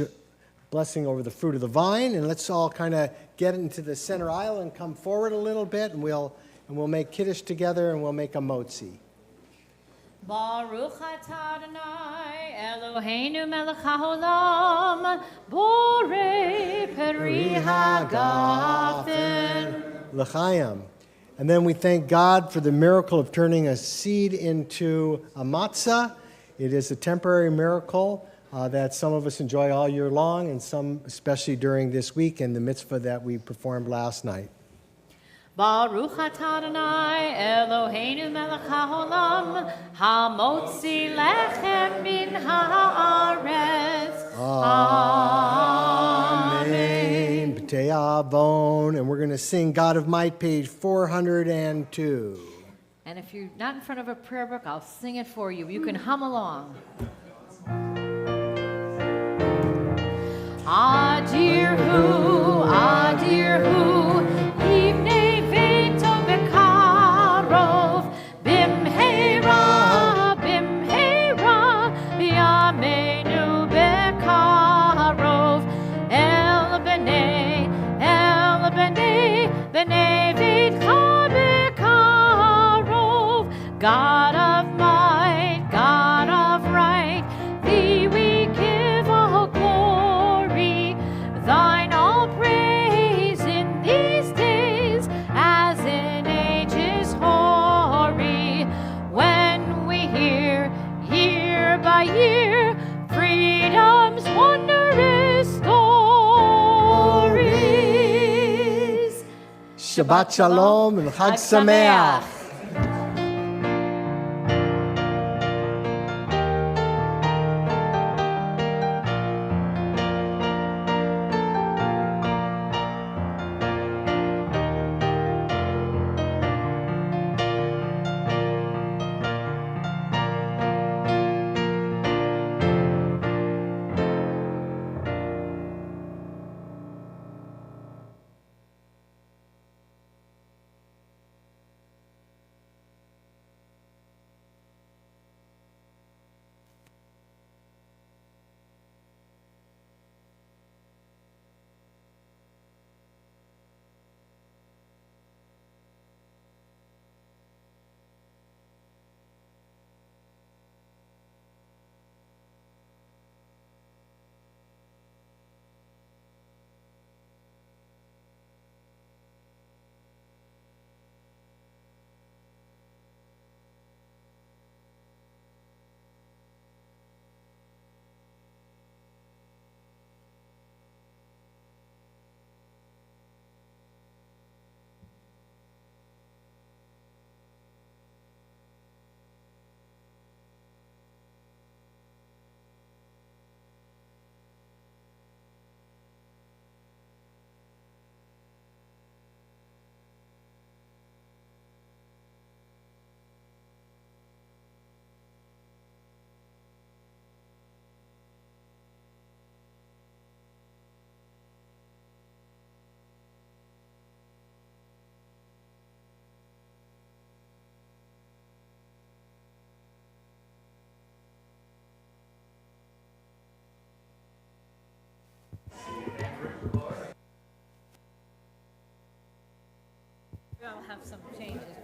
blessing over the fruit of the vine, and let's all kind of get into the center aisle and come forward a little bit, and we'll make kiddush together, and we'll make a motzi. Baruch atah Adonai Eloheinu melech haolam borei peri hagafen. L'chaim. And then we thank God for the miracle of turning a seed into a matzah. It is a temporary miracle that some of us enjoy all year long, and some especially during this week and the mitzvah that we performed last night. Baruch atah Adonai Eloheinu melech haolam hamotzi lechem min haaretz. Amen. B'tei Avon. And we're going to sing God of Might, page 402. And if you're not in front of a prayer book, I'll sing it for you. You can hum along. Adir hu, Yivnei veto bekarov, bimheira, biyameinu bekarov, el bnei veitcha bekarov, God of might, God of right, thee we give all glory, thine all praise in these days as in ages hoary. When we hear, year by year, freedom's wondrous stories. Shabbat Shalom and Chag Sameach. I'll have some changes.